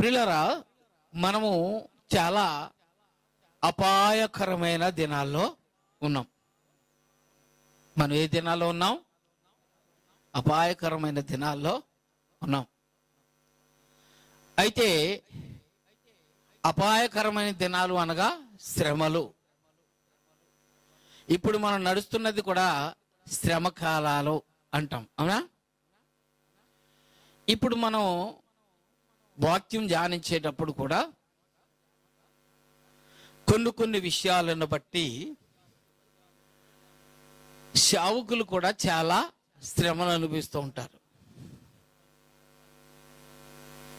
ప్రియులారా, మనము చాలా అపాయకరమైన దినాల్లో ఉన్నాం. మనం ఏ దినాల్లో ఉన్నాం? అపాయకరమైన దినాల్లో ఉన్నాం. అయితే అపాయకరమైన దినాలు అనగా శ్రమలు. ఇప్పుడు మనం నడుస్తున్నది కూడా శ్రమ కాలాలు అంటాం, అవునా? ఇప్పుడు మనం వాక్యం ధ్యానించేటప్పుడు కూడా కొన్ని విషయాలను బట్టి సేవకులు కూడా చాలా శ్రమను అనుభవిస్తూ ఉంటారు.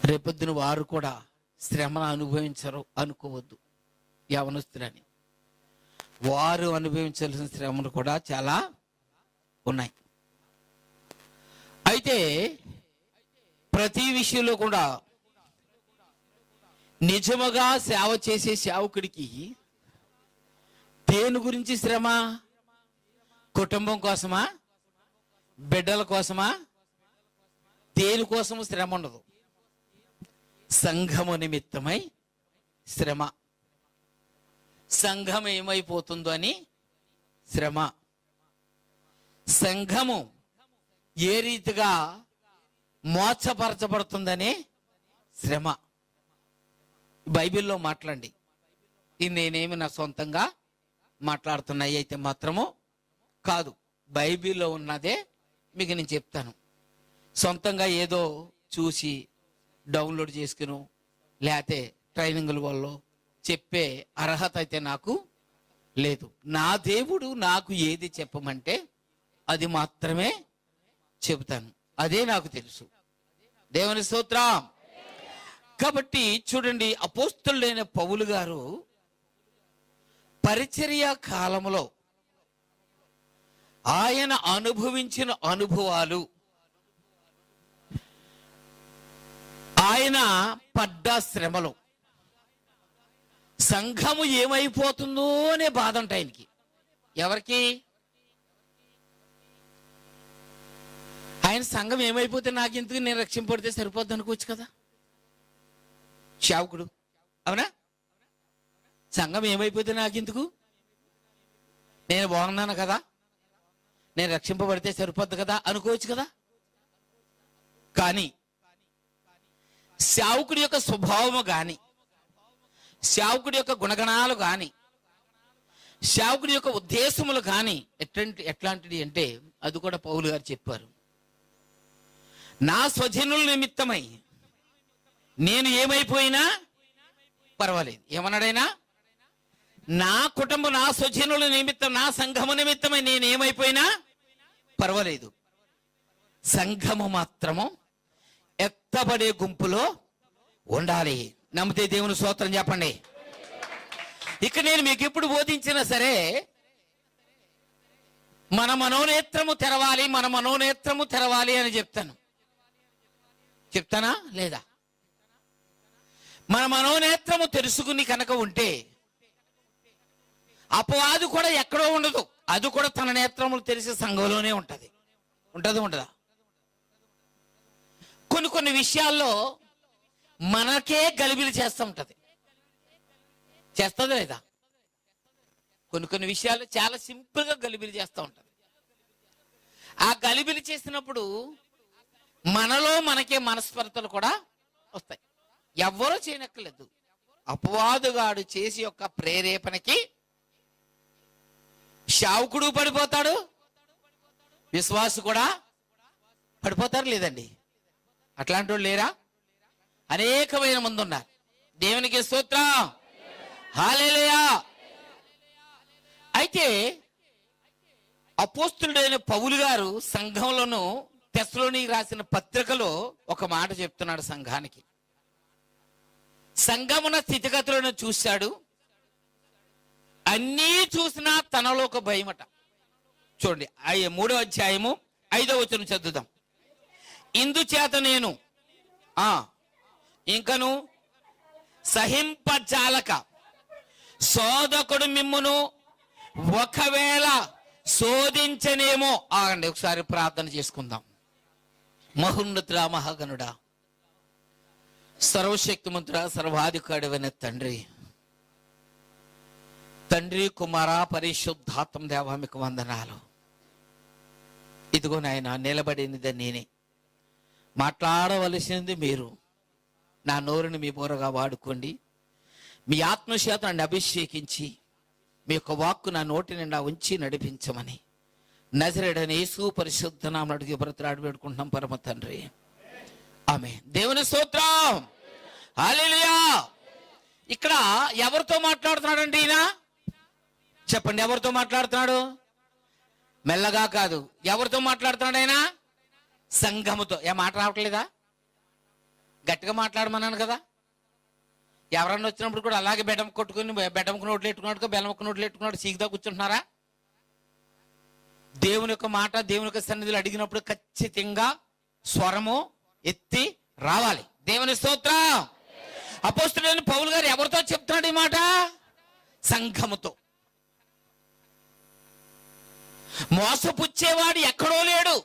రేపొద్దున వారు కూడా శ్రమను అనుభవించరు అనుకోవద్దు. యవనస్తులని వారు అనుభవించాల్సిన శ్రమలు కూడా చాలా ఉన్నాయి. అయితే ప్రతి విషయంలో కూడా నిజముగా సేవ చేసే సేవకుడికి దేని గురించి శ్రమ? కుటుంబం కోసమా? బిడ్డల కోసమా? దేనికోసము శ్రమ ఉండదు. సంఘము నిమిత్తమై శ్రమ. సంఘం ఏమైపోతుందో అని శ్రమ. సంఘము ఏ రీతిగా మోసపరచబడుతుందనే శ్రమ. బైబిల్లో మాట్లాడండి. ఇది నేనేమి నా సొంతంగా మాట్లాడుతున్నాయి అయితే మాత్రము కాదు, బైబిల్లో ఉన్నదే మీకు నేను చెప్తాను. సొంతంగా ఏదో చూసి డౌన్లోడ్ చేసుకుని లేకపోతే ట్రైనింగుల వల్ల చెప్పే అర్హత అయితే నాకు లేదు. నా దేవుడు నాకు ఏది చెప్పమంటే అది మాత్రమే చెబుతాను. అదే నాకు తెలుసు. దేవుని స్తోత్రం. కాబట్టి చూడండి, అపోస్తలుడైన పౌలు గారు పరిచర్య కాలంలో ఆయన అనుభవించిన అనుభవాలు, ఆయన పడ్డ శ్రమలు, సంఘము ఏమైపోతుందో అనే బాధ అంట ఆయనకి. ఎవరికి? ఆయన సంఘం ఏమైపోతే నాకెందుకు, నేను రక్షింపడితే సరిపోద్ది అనుకోవచ్చు కదా సేవకుడు, అవునా? సంఘం ఏమైపోతే నాకెందుకు, నేను బాగున్నాను కదా, నేను రక్షింపబడితే సరిపోద్ది కదా అనుకోవచ్చు కదా. కానీ సేవకుడి యొక్క స్వభావము కానీ, సేవకుడి యొక్క గుణగణాలు కానీ, సేవకుడి యొక్క ఉద్దేశములు కానీ ఎట్లాంటిది అంటే అది కూడా పౌలు గారు చెప్పారు. నా స్వజనుల నిమిత్తమై నేను ఏమైపోయినా పర్వాలేదు. ఏమన్నాడైనా? నా కుటుంబం, నా స్వజనుల నిమిత్తం, నా సంఘము నిమిత్తమై నేను ఏమైపోయినా పర్వాలేదు. సంఘము మాత్రము ఎత్తబడే గుంపులో ఉండాలి. నమ్మితే దేవుని స్తోత్రం చెప్పండి. ఇక నేను మీకు ఎప్పుడు బోధించినా సరే మన మనోనేత్రము తెరవాలి, మన మనోనేత్రము తెరవాలి అని చెప్తానా లేదా? మన మనోనేత్రము తెలుసుకుని కనుక ఉంటే అపవాది కూడా ఎక్కడో ఉండదు. అది కూడా తన నేత్రములు తెలిసే సంఘంలోనే ఉంటది. ఉండదా? కొన్ని విషయాల్లో మనకే గలిబిలి చేస్తూ ఉంటది. చేస్తుందా లేదా? కొన్ని విషయాలు చాలా సింపుల్ గా గలిబిలి చేస్తూ ఉంటది. ఆ గలిబిలి చేసినప్పుడు మనలో మనకే మనస్పర్ధలు కూడా వస్తాయి. ఎవ్వరూ చేయనక్కర్లేదు. అపవాదుగాడు చేసి యొక్క ప్రేరేపణకి సేవకుడు పడిపోతాడు, విశ్వాసు కూడా పడిపోతారు. లేదండి, అట్లాంటి వాళ్ళు లేరా? అనేకమైన మంది ఉన్నారు. దేవునికి స్తోత్రం, హల్లెలూయా. అయితే అపోస్తలుడైన పౌలు గారు సంఘంలోను తెస్సలోనికి రాసిన పత్రికలో ఒక మాట చెప్తున్నాడు సంఘానికి. సంఘమున స్థితిగతులను చూశాడు, అన్నీ చూసినా తనలో ఒక భయమట. చూడండి, 3వ అధ్యాయము 5వ వచనం చదువుదాం. ఇందుచేత నేను ఇంకను సహింపజాలక శోధకుడు మిమ్మును ఒకవేళ శోధించనేమో. ఆగండి, ఒకసారి ప్రార్థన చేసుకుందాం. మహోన్నతుడా, మహాగణుడా, సర్వశక్తిమంతుడా, సర్వాధికారివైన తండ్రి, తండ్రి, కుమార, పరిశుద్ధాత్మ దేవా, మీకు వందనాలు. ఇదిగో నాయన, నిలబడినది నేనే, మాట్లాడవలసింది మీరు. నా నోరుని మీ బోరగా వాడుకోండి. మీ ఆత్మచేత నన్ను అభిషేకించి మీ యొక్క వాక్కు నా నోటి నిండా ఉంచి నడిపించమని నజరేయుడైన యేసు పరిశుద్ధ నామమున అడిగి బ్రతిలాడి వేడుకుంటున్నాం పరమ తండ్రి, ఆమేన్. దేవుని స్తోత్రం, హల్లెలూయా. ఇక్కడ ఎవరితో మాట్లాడుతున్నాడండి ఈయన? చెప్పండి, ఎవరితో మాట్లాడుతున్నాడు? మెల్లగా కాదు, ఎవరితో మాట్లాడుతున్నాడు ఆయన? సంఘముతో. మాట రావట్లేదా? గట్టిగా మాట్లాడమన్నాను కదా. ఎవరన్నా వచ్చినప్పుడు కూడా అలాగే బెడం కొట్టుకుని బెడంకు నోట్లు ఎట్టుకున్నాడు, బెల్లముక్క నోట్లు ఎట్టుకున్నాడు, సీగుదా కూర్చుంటున్నారా? దేవుని యొక్క మాట దేవుని యొక్క సన్నిధిలో అడిగినప్పుడు ఖచ్చితంగా స్వరము ఎత్తి రావాలి. దేవుని స్తోత్రం. అపోస్తలుడైన పౌలు గారు ఎవరితో చెప్తున్నాడు ఈ మాట? సంఘముతో. మోసపుచ్చేవాడు ఎక్కడో లేడు,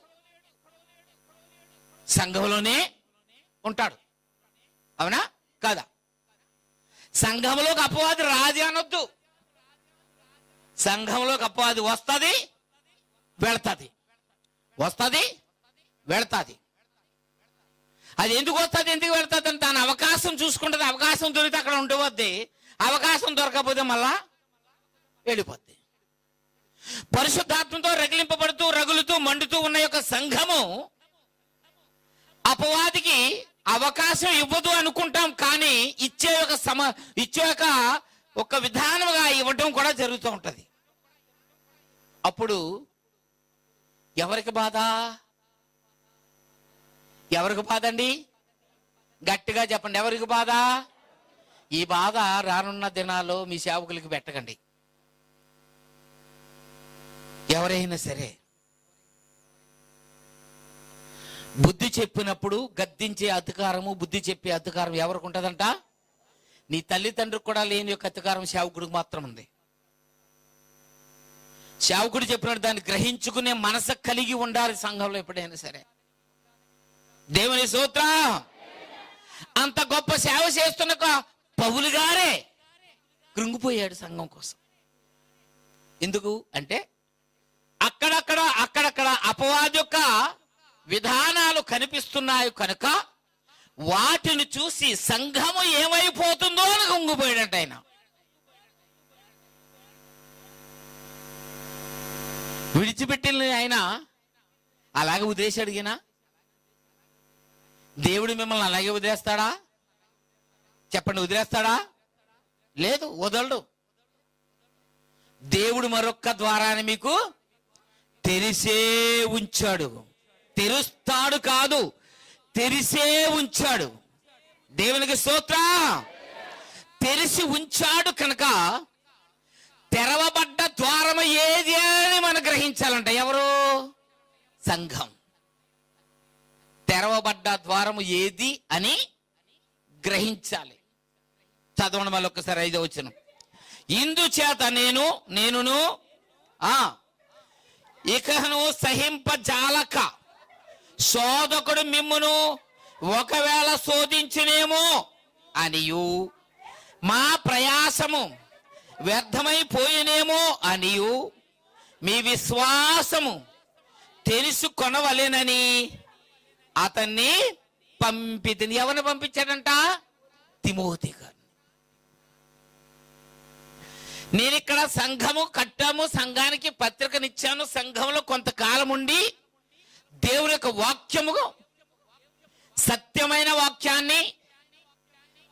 సంఘంలోనే ఉంటాడు. అవునా కాదా? సంఘంలోకి అపవాది రాది అనొద్దు. సంఘంలోకి అపవాది వస్తుంది, వెళతాది, వస్తుంది, వెళతాది. అది ఎందుకు వస్తుంది, ఎందుకు వెళతాది అని దాని అవకాశం చూసుకుంటుంది. అవకాశం దొరికితే అక్కడ ఉండిపోద్ది, అవకాశం దొరకకపోతే మళ్ళా వెళ్ళిపోద్ది. పరిశుద్ధాత్మతో రగిలింపబడుతూ రగులుతూ మండుతూ ఉన్న యొక్క సంఘము అపవాదికి అవకాశం ఇవ్వదు అనుకుంటాం, కానీ ఇచ్చే ఒక విధానముగా ఇవ్వడం కూడా జరుగుతూ ఉంటది. అప్పుడు ఎవరికి బాధ? ఎవరికి బాధ అండి? గట్టిగా చెప్పండి, ఎవరికి బాధ? ఈ బాధ రానున్న దినాల్లో మీ సేవకులకి పెట్టకండి. ఎవరైనా సరే బుద్ధి చెప్పినప్పుడు గద్దించే అధికారము, బుద్ధి చెప్పే అధికారం ఎవరికి ఉంటుందంట? నీ తల్లిదండ్రులకు కూడా లేని యొక్క అధికారం సేవకుడికి మాత్రం ఉంది. సేవకుడు చెప్పినట్టు దాన్ని గ్రహించుకునే మనసు కలిగి ఉండాలి సంఘంలో ఎప్పుడైనా సరే. దేవుని స్తోత్రం. అంత గొప్ప సేవ చేస్తున్న పౌలు గారే కృంగిపోయాడు సంఘం కోసం. ఎందుకు అంటే అక్కడక్కడ అపవాది యొక్క విధానాలు కనిపిస్తున్నాయి కనుక వాటిని చూసి సంఘము ఏమైపోతుందో అని కృంగిపోయాడంట ఆయన. విడిచిపెట్టిన ఆయన అలాగే వదిలేసి అడిగినా దేవుడు మిమ్మల్ని అలాగే వదిలేస్తాడా? చెప్పండి, వదిలేస్తాడా? లేదు, వదలడు. దేవుడు మరొక్క ద్వారాన్ని మీకు తెరిసే ఉంచాడు. తెరుస్తాడు కాదు, తెరిసే ఉంచాడు. దేవునికి స్తోత్రం. తెరిసి ఉంచాడు కనుక తెరవబడ్డ ద్వారం ఏది అని మనం గ్రహించాలంట. ఎవరు? సంఘం. తెరవబడ్డ ద్వారము ఏది అని గ్రహించాలి. చదవండి మళ్ళీ ఒక్కసారి 5వ వచనం. ఇందుచేత నేనును ఇకను సహింపజాలక శోధకుడు మిమ్మును ఒకవేళ శోధించునేమో అనియు, మా ప్రయాసము వ్యర్థమైపోయినేమో అనియు మీ విశ్వాసము తెలుసుకొనవలెనని అతన్ని పంపితిని. ఎవరిని పంపించాడంట? తిమోతి గారు. నేను ఇక్కడ సంఘము కట్టాము, సంఘానికి పత్రికనిచ్చాను. సంఘంలో కొంతకాలం ఉండి దేవుని యొక్క వాక్యము, సత్యమైన వాక్యాన్ని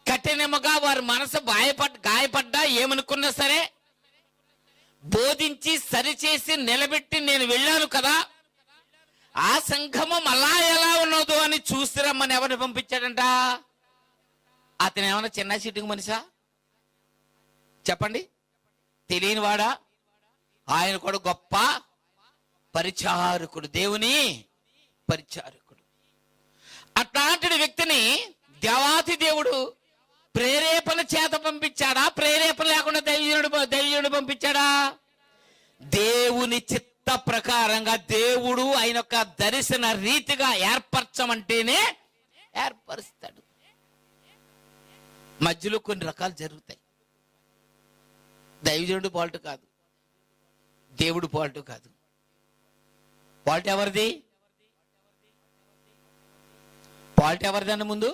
కఠినముగా వారి మనసు గాయపడ్డా ఏమనుకున్నా సరే బోధించి సరిచేసి నిలబెట్టి నేను వెళ్ళాను కదా. ఆ సంఘము మళ్ళా ఎలా ఉన్నదో అని చూసి రమ్మని ఎవరిని పంపించాడంట? అతను ఏమన్నా చిన్న సిట్టింగ్ మనిషా? చెప్పండి, తెలియని వాడా? ఆయన కూడా గొప్ప పరిచారకుడు, దేవుని పరిచారకుడు. అట్లాంటి వ్యక్తిని దేవాతి దేవుడు ప్రేరేపణ చేత పంపించాడా? ప్రేరేపణ లేకుండా దైవజనుడు పంపించాడా? దేవుని చిత్త ప్రకారంగా దేవుడు ఆయన యొక్క దర్శన రీతిగా ఏర్పరచమంటేనే ఏర్పరుస్తాడు. మధ్యలో కొన్ని రకాలు జరుగుతాయి. దైవజనుడు పాల్ట్ కాదు, దేవుడు పాల్ట్ కాదు. పాల్ట్ ఎవరిది? పాల్ట్ ఎవరిదండి? ముందు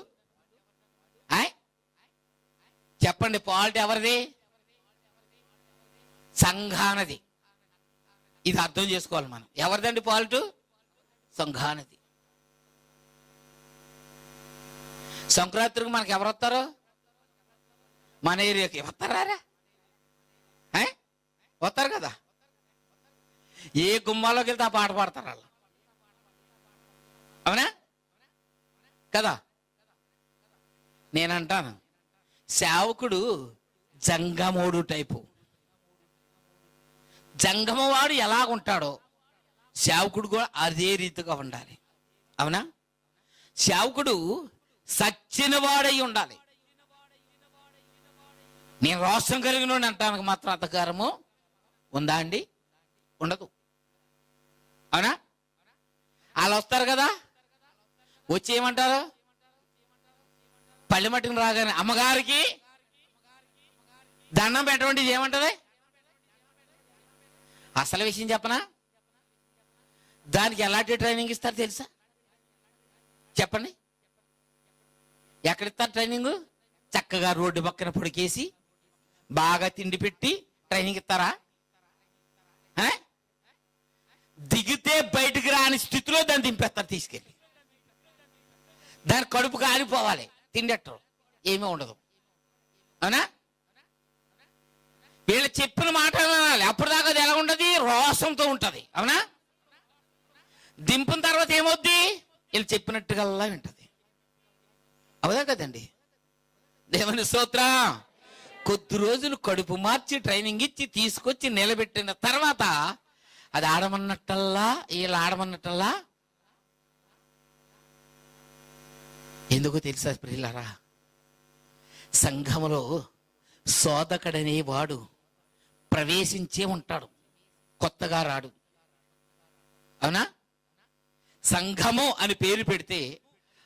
చెప్పండి. పాల్ట్ ఎవరిది? సంఘానది. ఇది అర్థం చేసుకోవాలి మనం. ఎవరిదండి పాల్ట్? సంఘానది. సంక్రాంతికి మనకి ఎవరు వస్తారో? మన ఏరియాకి వస్తారా? వస్తారు కదా. ఏ గుమ్మాలోకి వెళ్తే ఆ పాట పాడతారు వాళ్ళు, అవునా కదా? నేనంటాను, సేవకుడు జంగమోడు టైపు. జంగమవాడు ఎలాగుంటాడో సేవకుడు కూడా అదే రీతిగా ఉండాలి, అవునా? సేవకుడు సచ్చిన వాడై ఉండాలి. నేను రోషం కలిగిన అంటానికి మాత్రం అధికారము ఉందా అండి? ఉండదు, అవునా? వాళ్ళు వస్తారు కదా, వచ్చి ఏమంటారు? పల్లె మట్టిని రాగానే అమ్మగారికి దండం పెట్టండి ఏమంటది? అసలు విషయం చెప్పనా? దానికి ఎలాంటి ట్రైనింగ్ ఇస్తారు తెలుసా? చెప్పండి. ఎక్కడిస్తారు ట్రైనింగ్? చక్కగా రోడ్డు పక్కన పొడికేసి బాగా తిండి పెట్టి ట్రైనింగ్ ఇస్తారా? దిగితే బయటికి రాని స్థితిలో దాన్ని దింపేస్తారు తీసుకెళ్ళి. దాని కడుపు కాలిపోవాలి, తిండెట్టరు, ఏమీ ఉండదు, అవునా? వీళ్ళు చెప్పిన మాట వినాలి. అప్పటిదాకా అది ఎలా ఉండదు? రోషంతో ఉంటది, అవునా? దింపిన తర్వాత ఏమవుద్ది? వీళ్ళు చెప్పినట్టుగా వింటది, అవుదా కదండి? దేవుని స్తోత్రం. కొద్ది రోజులు కడుపు మార్చి ట్రైనింగ్ ఇచ్చి తీసుకొచ్చి నిలబెట్టిన తర్వాత అది ఆడమన్నట్టల్లా వీళ్ళు ఆడమన్నట్టల్లా. ఎందుకు తెలుసా ప్రియులారా? సంఘములో శోధకుడనే వాడు ప్రవేశించే ఉంటాడు, కొత్తగా రాడు, అవునా? సంఘము అని పేరు పెడితే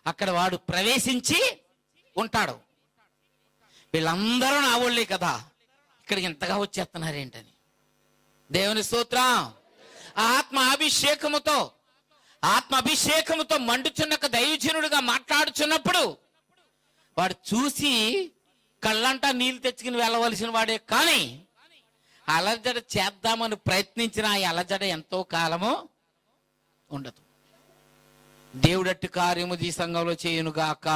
అక్కడ వాడు ప్రవేశించి ఉంటాడు. వీళ్ళందరూ నా వాళ్ళే కదా, ఇక్కడికి ఇంతగా వచ్చేస్తున్నారు ఏంటని. దేవుని స్తోత్రం. ఆత్మాభిషేకముతో మండుచున్న దైవజనుడిగా మాట్లాడుచున్నప్పుడు వాడు చూసి కళ్ళంటా నీళ్ళు తెచ్చుకుని వెళ్ళవలసిన వాడే, కానీ అలజడ చేద్దామని ప్రయత్నించిన ఆ అలజడ ఎంతో కాలము ఉండదు. దేవుడట్టి కార్యము ఈ సంఘంలో చేయునుగాక.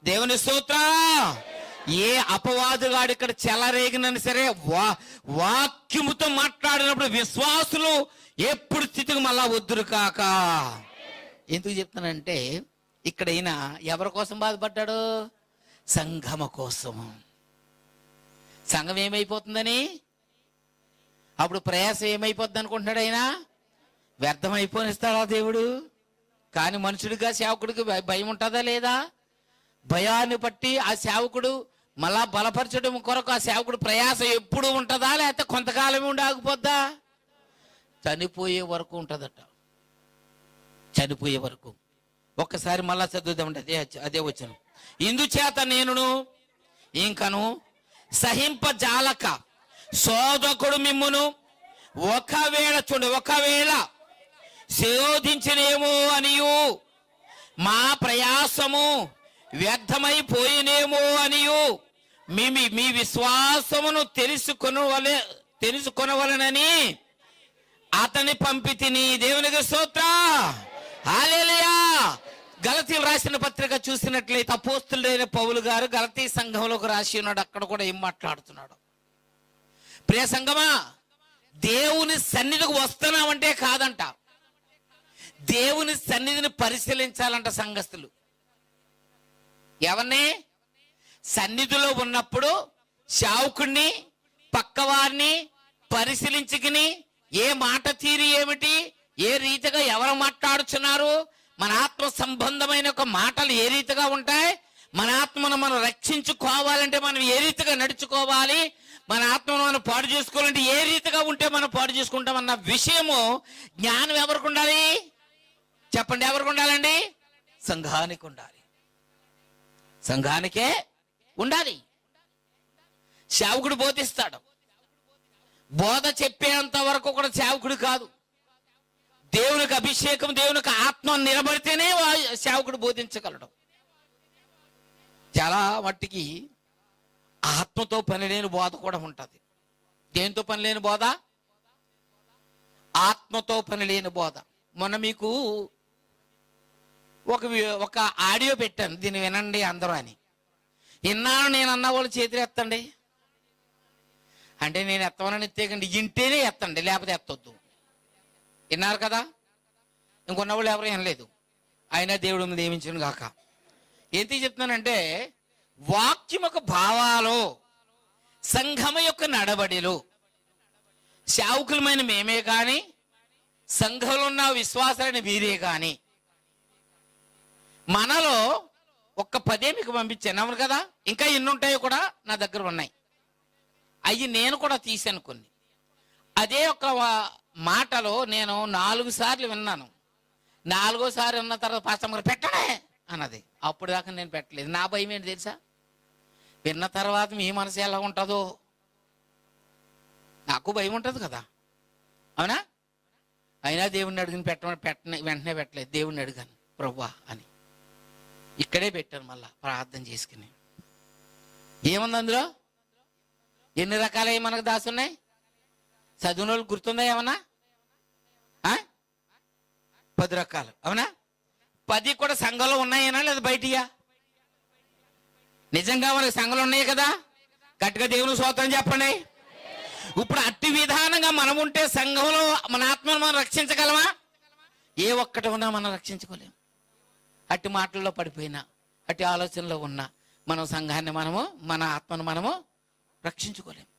దేవుని స్తోత్రం. ఏ అపవాదుగాడు ఇక్కడ చెలరేగినని సరే వాక్యముతో మాట్లాడినప్పుడు విశ్వాసులు ఎప్పుడు స్థితికి మళ్ళా వద్దురు కాక. ఎందుకు చెప్తానంటే ఇక్కడ ఈయన ఎవరి కోసం బాధపడ్డాడు? సంఘమ కోసము. సంఘం ఏమైపోతుందని, అప్పుడు ప్రయాసం ఏమైపోద్ది అనుకుంటున్నాడు ఆయన? వ్యర్థమైపోనిస్తాడా దేవుడు? కానీ మనుషుడిగా సేవకుడికి భయం ఉంటుందా లేదా? భయాన్ని బట్టి ఆ సేవకుడు మళ్ళా బలపరచడం కొరకు ఆ సేవకుడు ప్రయాస ఎప్పుడు ఉంటుందా, లేకపోతే కొంతకాలమే ఉండి ఆగిపోద్దా? చనిపోయే వరకు ఉంటుందట, చనిపోయే వరకు. ఒక్కసారి మళ్ళా చదువుదామంటే అదే వచ్చిన. ఇందుచేత నేనును ఇంకను సహింపజాలక శోధకుడు మిమ్మును ఒకవేళ శోధించినేమో అనియు మా ప్రయాసము వ్యర్థమైపోయినేమో అనియు మీ విశ్వాసమును తెలుసుకొనవలనని అతని పంపితిని. దేవునికి స్తోత్రం. హల్లెలూయా. గలతీయులు రాసిన పత్రిక చూసినట్లయితే అపోస్తలుడైన పౌలు గారు గలతీ సంఘంలోకి రాసి ఉన్నాడు. అక్కడ కూడా ఏం మాట్లాడుతున్నాడు? ప్రియ సంఘమా, దేవుని సన్నిధికి వస్తున్నామంటే కాదంట, దేవుని సన్నిధిని పరిశీలించాలంట సంఘస్థులు. ఎవరిని? సన్నిధిలో ఉన్నప్పుడు సేవకుణ్ణి పక్కవారిని పరిశీలించుకుని ఏ మాట తీరు ఏమిటి, ఏ రీతిగా ఎవరు మాట్లాడుతున్నారు, మన ఆత్మ సంబంధమైన ఒక మాటలు ఏ రీతిగా ఉంటాయి, మన ఆత్మను మనం రక్షించుకోవాలంటే మనం ఏ రీతిగా నడుచుకోవాలి, మన ఆత్మను మనం పాడు చేసుకోవాలంటే ఏ రీతిగా ఉంటే మనం పాడు చేసుకుంటాం అన్న విషయము జ్ఞానం ఎవరికి ఉండాలి? చెప్పండి, ఎవరికి ఉండాలండి? సంఘానికి ఉండాలి. సంఘానికే ఉండాలి. సేవకుడు బోధిస్తాడు. బోధ చెప్పేంత వరకు కూడా సేవకుడు కాదు. దేవునికి అభిషేకం, దేవునికి ఆత్మ నిలబడితేనే సేవకుడు బోధించగలడు. చాలా మట్టికి ఆత్మతో పని లేని బోధ కూడా ఉంటుంది. దేంతో పని లేని బోధ? ఆత్మతో పని లేని బోధ. మొన్న మీకు ఒక ఆడియో పెట్టాను, దీన్ని వినండి అందరూ అని. విన్నాను నేను అన్న వాళ్ళు చేతులు ఎత్తండి అంటే, నేను ఎత్తమని ఎత్తేకండి, ఇంటేనే ఎత్తండి, లేకపోతే ఎత్తొద్దు. విన్నారు కదా? ఇంకొన్న వాళ్ళు ఎవరు వినలేదు. అయినా దేవుడు నియమించను గాక. ఏంటి చెప్తున్నానంటే, వాక్యం యొక్క భావాలు, సంఘం యొక్క నడవడిలు, సేవకులమైన మేమే కానీ, సంఘంలో ఉన్న విశ్వాసాలని వీరే కానీ, మనలో ఒక్క 10 మీకు పంపించాను, అవును కదా? ఇంకా ఎన్ని ఉంటాయో కూడా నా దగ్గర ఉన్నాయి. అవి నేను కూడా తీసాను కొన్ని. అదే ఒక మాటలో నేను 4 సార్లు విన్నాను. 4వ సారి విన్న తర్వాత పాస్టర్ గారు పెట్టడే అన్నది. అప్పుడు దాకా నేను పెట్టలేదు. నా భయం ఏంటి తెలుసా? విన్న తర్వాత మీ మనసు ఎలా ఉంటుందో. నాకు భయం ఉంటుంది కదా, అవునా? అయినా దేవుణ్ణి అడిగిన వెంటనే పెట్టలేదు. దేవుణ్ణి అడిగాను, ప్రభువా అని. ఇక్కడే పెట్టాను మళ్ళా ప్రార్థన చేసుకుని. ఏముంది అందులో? ఎన్ని రకాలవి మనకు దాసున్నాయి? చదివిన వాళ్ళు గుర్తుందా ఏమన్నా? 10 రకాలు, అవునా? 10 కూడా సంఘంలో ఉన్నాయేనా లేదా బయటియా? నిజంగా మనకి సంఘంలో ఉన్నాయి కదా? గట్టిగా దేవుని స్తోత్రం చెప్పండి. ఇప్పుడు అట్టి విధానంగా మనం ఉంటే సంఘంలో మన ఆత్మను మనం రక్షించగలమా? ఏ ఒక్కటి ఉన్నా మనం రక్షించుకోలేము. అట్టి మాటల్లో పడిపోయినా, అట్టి ఆలోచనలో ఉన్నా మనం సంఘాన్ని మన ఆత్మను మనము రక్షించుకోలేము.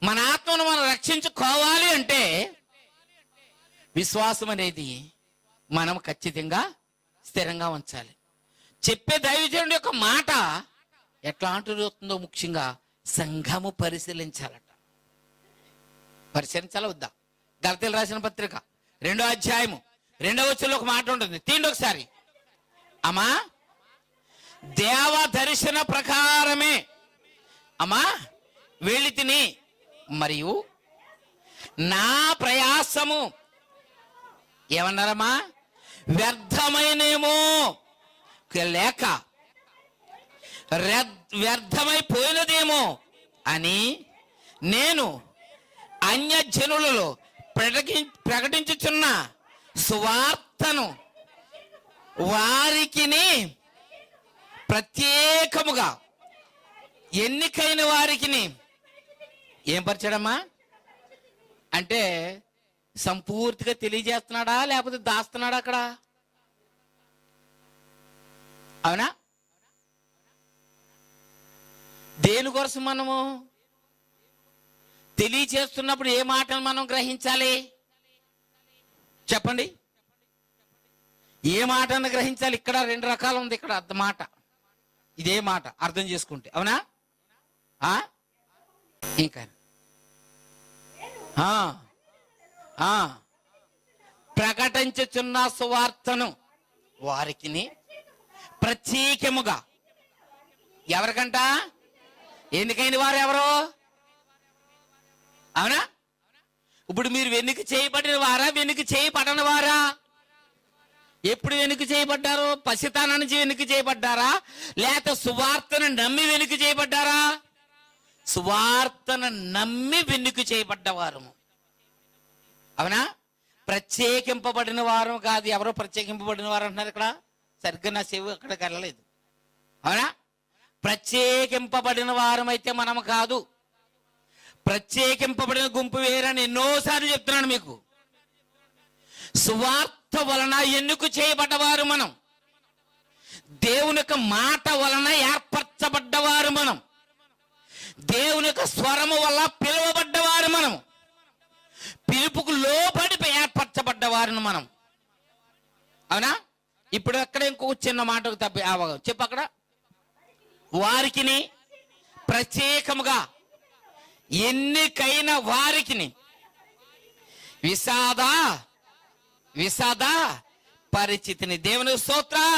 మన ఆత్మను మనం రక్షించుకోవాలి అంటే విశ్వాసం అనేది మనం ఖచ్చితంగా స్థిరంగా ఉంచాలి. చెప్పే దైవజనుడి యొక్క మాట ఎట్లాంటిది అవుతుందో ముఖ్యంగా సంఘము పరిశీలించాలట. పరిశీలించాలా వద్దా? గలతీయులకు రాసిన పత్రిక 2వ అధ్యాయము 2వ వచనంలో ఒక మాట ఉంటుంది. తీయండి ఒకసారి. అమ్మా, దేవ దర్శన ప్రకారమే అమ్మా వెళ్ళి తిని, మరియు నా ప్రయాసము ఏమన్నారమ్మా? వ్యర్థమైనేమో లేక వ్యర్థమైపోయినదేమో అని నేను అన్యజనులలో ప్రకటించుచున్న సువార్తను వారికిని, ప్రత్యేకముగా ఎన్నికైన వారికిని ఏం పరిచాడమ్మా అంటే, సంపూర్తిగా తెలియజేస్తున్నాడా లేకపోతే దాస్తున్నాడా అక్కడ? అవునా? దేనికోసం మనము తెలియజేస్తున్నప్పుడు ఏ మాటను మనం గ్రహించాలి చెప్పండి? ఏ మాటను గ్రహించాలి? ఇక్కడ 2 రకాలు ఉంది. ఇక్కడ మాట, ఇదే మాట అర్థం చేసుకుంటే, అవునా? ఇంకా ప్రకటించుచున్న సువార్తను వారికిని, ప్రత్యేకముగా ఎవరికంట? ఎన్నికైన వారు ఎవరు? అవునా? ఇప్పుడు మీరు వెనుక చేయబడిన వారా, వెనుక చేయబడని వారా? ఎప్పుడు వెనుక చేయబడ్డారు? పసితనం నుంచి వెనుక చేయబడ్డారా, లేక సువార్తను నమ్మి వెనుక చేయబడ్డారా? సువార్తను నమ్మి వెనుక చేయబడ్డవారు, అవునా? ప్రత్యేకింపబడిన వారు కాదు. ఎవరో ప్రత్యేకింపబడిన వారు అంటున్నారు ఇక్కడ. సరిగ్గా నా చెవి అక్కడికి వెళ్ళలేదు, అవునా? ప్రత్యేకింపబడిన వారం అయితే మనం కాదు. ప్రత్యేకింపబడిన గుంపు వేరని ఎన్నోసార్లు చెప్తున్నాను మీకు. సువార్త వలన ఎన్నిక చేయబడ్డవారు మనం. దేవుని యొక్క మాట వలన ఏర్పరచబడ్డవారు మనం. దేవుని యొక్క స్వరము వల్ల పిలువబడ్డవారు మనం. పిలుపుకు లోబడి ఏర్పరచబడ్డవారు మనం, అవునా? ఇప్పుడు అక్కడ ఇంకొక చిన్న మాటకు చెప్పు. అక్కడ వారికిని, ప్రత్యేకముగా ఎన్నికైన వారికిని విషాద పరిచితిని. దేవుని స్తోత్రం.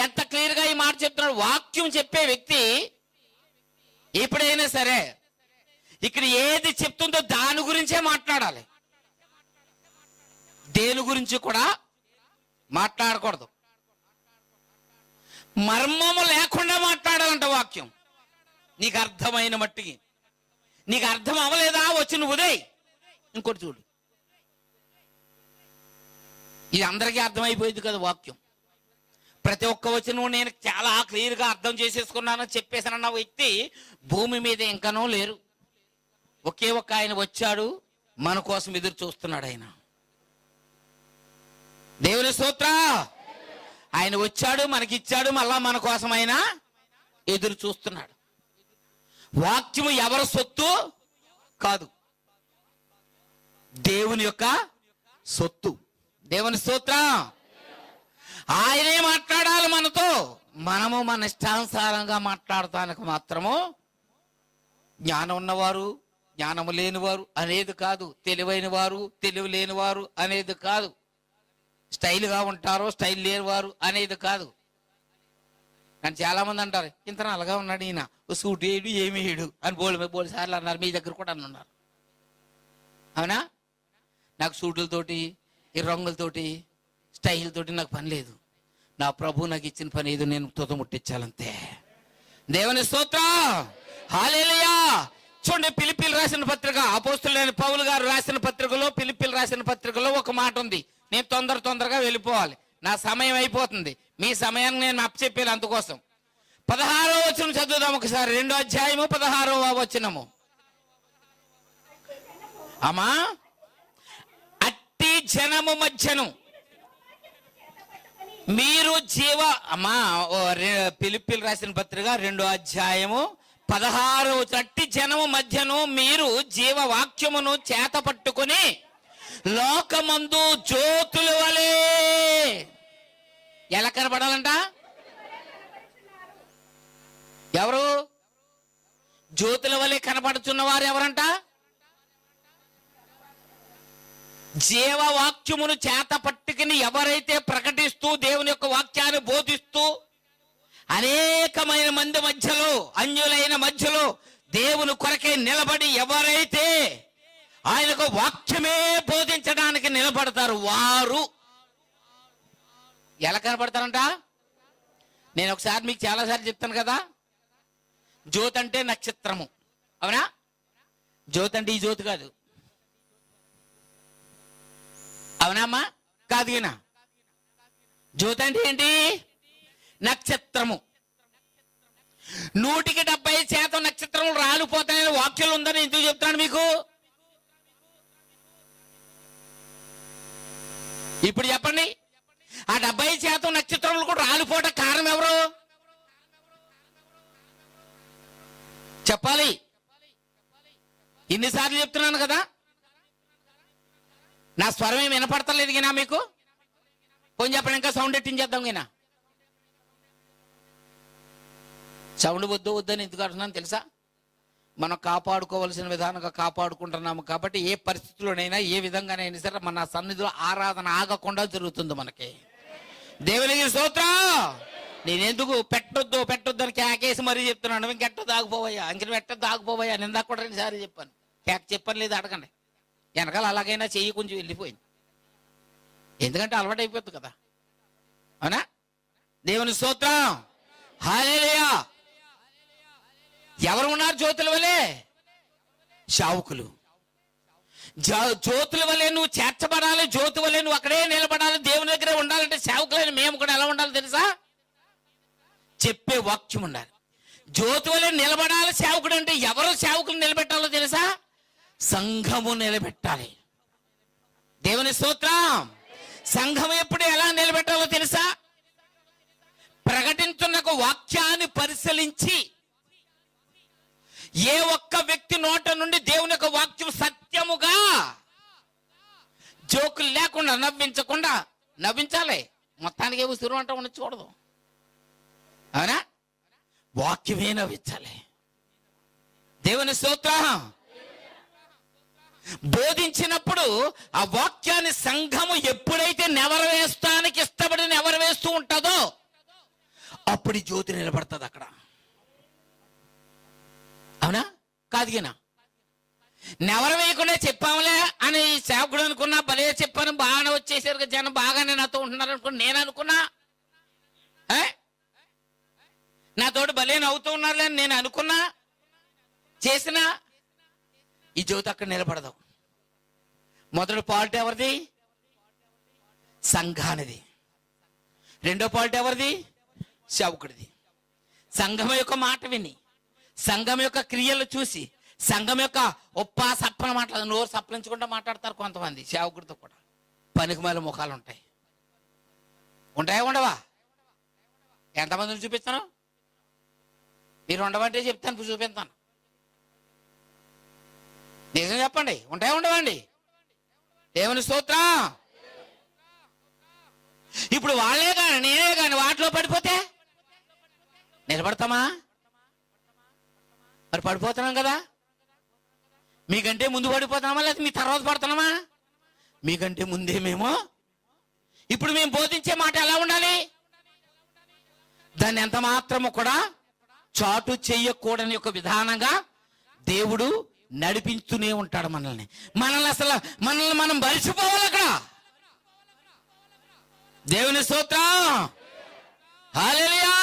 ఎంత క్లియర్ గా ఈ మాట చెప్తున్నాడు. వాక్యం చెప్పే వ్యక్తి ఎప్పుడైనా సరే ఇక్కడ ఏది చెప్తుందో దాని గురించే మాట్లాడాలి, దేని గురించి కూడా మాట్లాడకూడదు. మర్మము లేకుండా మాట్లాడాలంట వాక్యం. నీకు అర్థమైన మట్టికి. నీకు అర్థం అవ్వలేదా, వచ్చి నువ్వు ఉదయ్ ఇంకోటి చూడు. ఇది అందరికీ అర్థమైపోయింది కదా వాక్యం. ప్రతి ఒక్క వచనం నేను చాలా క్లియర్గా అర్థం చేసేసుకున్నాను చెప్పేసానన్న వ్యక్తి భూమి మీద ఇంకనూ లేరు. ఒకే ఒక్క ఆయన వచ్చాడు, మన కోసం ఎదురు చూస్తున్నాడు. ఆయన దేవుని స్తోత్రం. ఆయన వచ్చాడు, మనకిచ్చాడు, మళ్ళా మన కోసం ఆయన ఎదురు చూస్తున్నాడు. వాక్యము ఎవరి సొత్తు కాదు, దేవుని యొక్క సొత్తు. దేవుని స్తోత్రం. ఆయనే మాట్లాడాలి మనతో. మనము మన ఇష్టానుసారంగా మాట్లాడటానికి మాత్రము జ్ఞానం ఉన్నవారు, జ్ఞానము లేనివారు అనేది కాదు, తెలివైన వారు, తెలివి లేనివారు అనేది కాదు, స్టైల్గా ఉంటారు, స్టైల్ లేనివారు అనేది కాదు. కానీ చాలా మంది అంటారు, ఇంత అలాగా ఉన్నాడు ఈయన, సూట్ వేయడు ఏమి వేయడు అని బోల్ సార్లు అన్నారు. మీ దగ్గర కూడా అన్నారు. అవునా? నాకు సూటులతోటి, ఈ రంగులతోటి, స్టైల్ తోటి నాకు పని లేదు. నా ప్రభు నాకు ఇచ్చిన పని ఏదో నేను తుదముట్టించాలంతే. దేవుని స్తోత్రం. హల్లెలూయా. చూడండి, ఫిలిప్పీలు రాసిన పత్రిక, అపోస్తలుడైన పౌలు గారు రాసిన పత్రికలో, ఫిలిప్పీలు రాసిన పత్రికలో ఒక మాట ఉంది. నేను తొందరగా వెళ్ళిపోవాలి, నా సమయం అయిపోతుంది. మీ సమయాన్ని నేను అప్పచెప్పాను, అందుకోసం 16వ వచనం చదువుదాం ఒకసారి. 2వ అధ్యాయము 16వ వచనము. అమ్మా, అట్టి జనము మధ్యను మీరు అమ్మా, ఫిలిప్పీలు రాసిన పత్రిక 2వ అధ్యాయము 16వ వచనం. అట్టి జనము మధ్యను మీరు జీవ వాక్యమును చేత పట్టుకుని లోకమందు జ్యోతుల వలె ఎలా కనబడాలంట? ఎవరు జ్యోతుల వలె కనబడుతున్న వారు ఎవరంట? జీవవాక్యమును చేత పట్టుకుని ఎవరైతే ప్రకటిస్తూ దేవుని యొక్క వాక్యాన్ని బోధిస్తూ అనేకమైన మంది మధ్యలో, అన్యులైన మధ్యలో దేవుని కొరకే నిలబడి ఎవరైతే ఆయనకు వాక్యమే బోధించడానికి నిలబడతారు, వారు ఎలా కనబడతారంట? నేను ఒకసారి మీకు చాలాసార్లు చెప్తాను కదా, జ్యోతి అంటే నక్షత్రము. అవునా? జ్యోతి అంటే ఈ జ్యోతి కాదు. అవునమ్మా? కాదు ఈయన. జ్యోతి అంటే ఏంటి? నక్షత్రము. 170% నక్షత్రములు రాలిపోతాయని వాక్యం ఉందని ఎందుకు చెప్తాను మీకు? ఇప్పుడు చెప్పండి, ఆ 70% నక్షత్రములు కూడా రాలిపోవడం కారణం ఎవరు చెప్పాలి? ఇన్నిసార్లు చెప్తున్నాను కదా, నా స్వరం ఏమి వినపడతలేదు గినా మీకు? పోనీ చెప్పండి, ఇంకా సౌండ్ ఎట్టించేద్దాం గినా. సౌండ్ వద్దని ఎందుకు అంటున్నాను తెలుసా? మనం కాపాడుకోవాల్సిన విధానంగా కాపాడుకుంటున్నాము కాబట్టి ఏ పరిస్థితుల్లోనైనా, ఏ విధంగానైనా సరే మన సన్నిధిలో ఆరాధన ఆగకుండా జరుగుతుంది మనకి. దేవునికి స్తోత్రం. నేనెందుకు పెట్టొద్దు అని కేకేసి మరీ చెప్తున్నాను. ఇంకెట్ట దాగిపోవయ్యా, దాగిపోవయ్యా. నిందా కూడా 2 సార్లు చెప్పాను. చెప్పని లేదు అడగండి. వెనకాల అలాగైనా చెయ్యి కొంచెం వెళ్ళిపోయింది, ఎందుకంటే అలవాటు అయిపోతుంది కదా. అవునా? దేవుని స్తోత్రం. హల్లెలూయా. ఎవరు ఉన్నారు జ్యోతుల వలె? శావుకులు. జ్యోతుల వలె నువ్వు చేర్చబడాలి, జ్యోతి వలె నువ్వు అక్కడే నిలబడాలి, దేవుని దగ్గరే ఉండాలంటే సేవకులైన మేము కూడా ఎలా ఉండాలి తెలుసా? చెప్పే వాక్యం ఉండాలి. జ్యోతి వలె నిలబడాలి. సేవకుడు అంటే ఎవరు సేవకులు నిలబెట్టాలో తెలుసా? సంఘము నిలబెట్టాలి. దేవుని స్తోత్రం. సంఘం ఎప్పుడు ఎలా నిలబెట్టాలో తెలుసా? ప్రకటించున్న వాక్యాన్ని పరిశీలించి ఏ ఒక్క వ్యక్తి నోట నుండి దేవుని యొక్క వాక్యం సత్యముగా, జోకులు లేకుండా, నవ్వించాలి. మొత్తానికి ఉసురు అంట ఉండకూడదు. అవునా? వాక్యమే నవ్వించాలి. దేవుని స్తోత్రం. బోధించినప్పుడు ఆ వాక్యాన్ని సంఘము ఎప్పుడైతే నెవరవేస్తానికి ఇష్టపడి నెవరవేస్తూ ఉంటుందో అప్పుడు జ్యోతి నిలబడుతుంది అక్కడ. అవునా కాదుగినా? నెవరు వేయకుండా చెప్పాములే అని సేవకుడు అనుకున్నా, భలే చెప్పాను, బాగానే వచ్చేసారు జనం, బాగానే నాతో ఉంటున్నారు అనుకున్నా. నేను అనుకున్నా నాతోటి భలే నవ్వుతూ ఉన్నారులే అని నేను అనుకున్నా, చేసిన ఈ జ్యోతి అక్కడ నిలబడదు. మొదటి పాల్ట్ ఎవరిది? సంఘానిది. రెండో పాల్ట్ ఎవరిది? సేవకుడిది. సంఘం యొక్క మాట విని, సంఘం యొక్క క్రియలు చూసి, సంఘం యొక్క సప్పన మాట్లాడదు, నోరు సప్పలించుకుంటూ మాట్లాడతారు కొంతమంది. సేవకుడితో కూడా పనికిమాల ముఖాలు ఉంటాయి. ఉంటాయా ఉండవా? ఎంతమందిని చూపిస్తాను? మీరు ఉండవంటే చెప్తాను, చూపిస్తాను. నిజం చెప్పండి, ఉంటాయా ఉండవండి? దేవుని స్తోత్రం. ఇప్పుడు వాళ్ళే కానీ నేనే కానీ వాటిలో పడిపోతే నిలబడతామా? మరి పడిపోతున్నాం కదా. మీకంటే ముందు పడిపోతున్నామా లేదా మీ తర్వాత పడుతున్నామా? మీకంటే ముందే మేము. ఇప్పుడు మేము బోధించే మాట ఎలా ఉండాలి? దాన్ని ఎంత మాత్రము కూడా చాటు చెయ్యకూడని ఒక విధానంగా దేవుడు నడిపిస్తూనే ఉంటాడు మనల్ని. మనల్ని మనం మరిచిపోవాలి అక్కడ. దేవుని స్తోత్రం, హల్లెలూయా.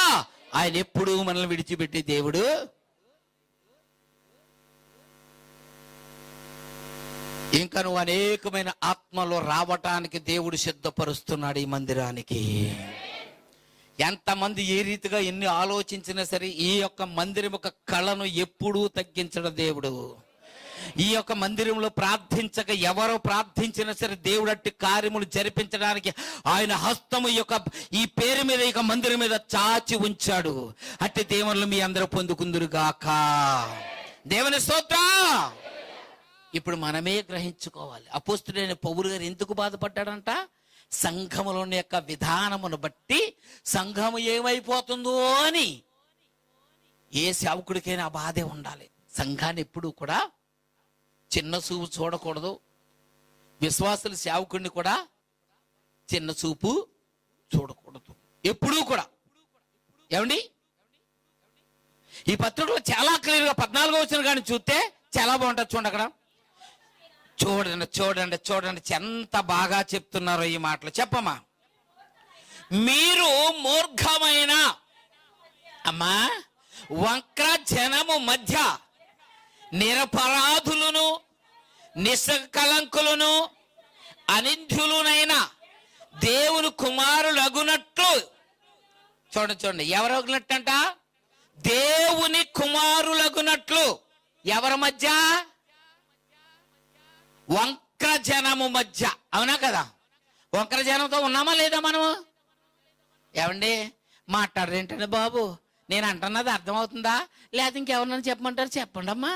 ఆయన ఎప్పుడు మనల్ని విడిచిపెట్టే దేవుడు. ఇంకా నువ్వు అనేకమైన ఆత్మలో రావటానికి దేవుడు సిద్ధపరుస్తున్నాడు ఈ మందిరానికి. ఎంతమంది ఏ రీతిగా ఎన్ని ఆలోచించినా సరే ఈ యొక్క మందిరం యొక్క కళను ఎప్పుడూ తగ్గించడం దేవుడు. ఈ యొక్క మందిరంలో ప్రార్థించక ఎవరో ప్రార్థించినా సరే దేవుడు అట్టి కార్యములు జరిపించడానికి ఆయన హస్తము ఈ పేరు మీద ఈ మందిరం మీద చాచి ఉంచాడు. అట్టి దేవుళ్ళు మీ అందరూ పొందుకుందురుగాక. దేవుని స్తోత్రం. ఇప్పుడు మనమే గ్రహించుకోవాలి. అపోస్తుడైన పౌలు గారు ఎందుకు బాధపడ్డాడంట? సంఘములోని యొక్క విధానమును బట్టి సంఘము ఏమైపోతుందో అని. ఏ సేవకుడికైనా ఆ బాధే ఉండాలి. సంఘాన్ని ఎప్పుడూ కూడా చిన్న చూపు చూడకూడదు. విశ్వాసుల సేవకుడిని కూడా చిన్న చూపు చూడకూడదు ఎప్పుడూ కూడా. ఏమండి, ఈ పత్రికలో చాలా క్లియర్గా 14వ వచనం కానీ చూస్తే చాలా బాగుంటుంది. చూడండి అక్కడ, చూడండి చూడండి చూడండి ఎంత బాగా చెప్తున్నారో ఈ మాటలు. చెప్పమ్మా. మీరు మూర్ఖమైన అమ్మా వక్ర జనము మధ్య నిరపరాధులను నిష్కలంకులను అనింద్యులునైన దేవుని కుమారులగునట్లు. చూడండి ఎవరు అగునట్టంట? దేవుని కుమారులగునట్లు. ఎవరి మధ్య? వంక్ర జనము మధ్య. అవునా కదా? వంక్ర జనంతో ఉన్నామా లేదా మనము? ఏమండి మాట్లాడరేంటండి బాబు? నేను అంటున్నది అర్థమవుతుందా లేదా ఇంకెవరన్నా చెప్పమంటారు? చెప్పండి అమ్మా.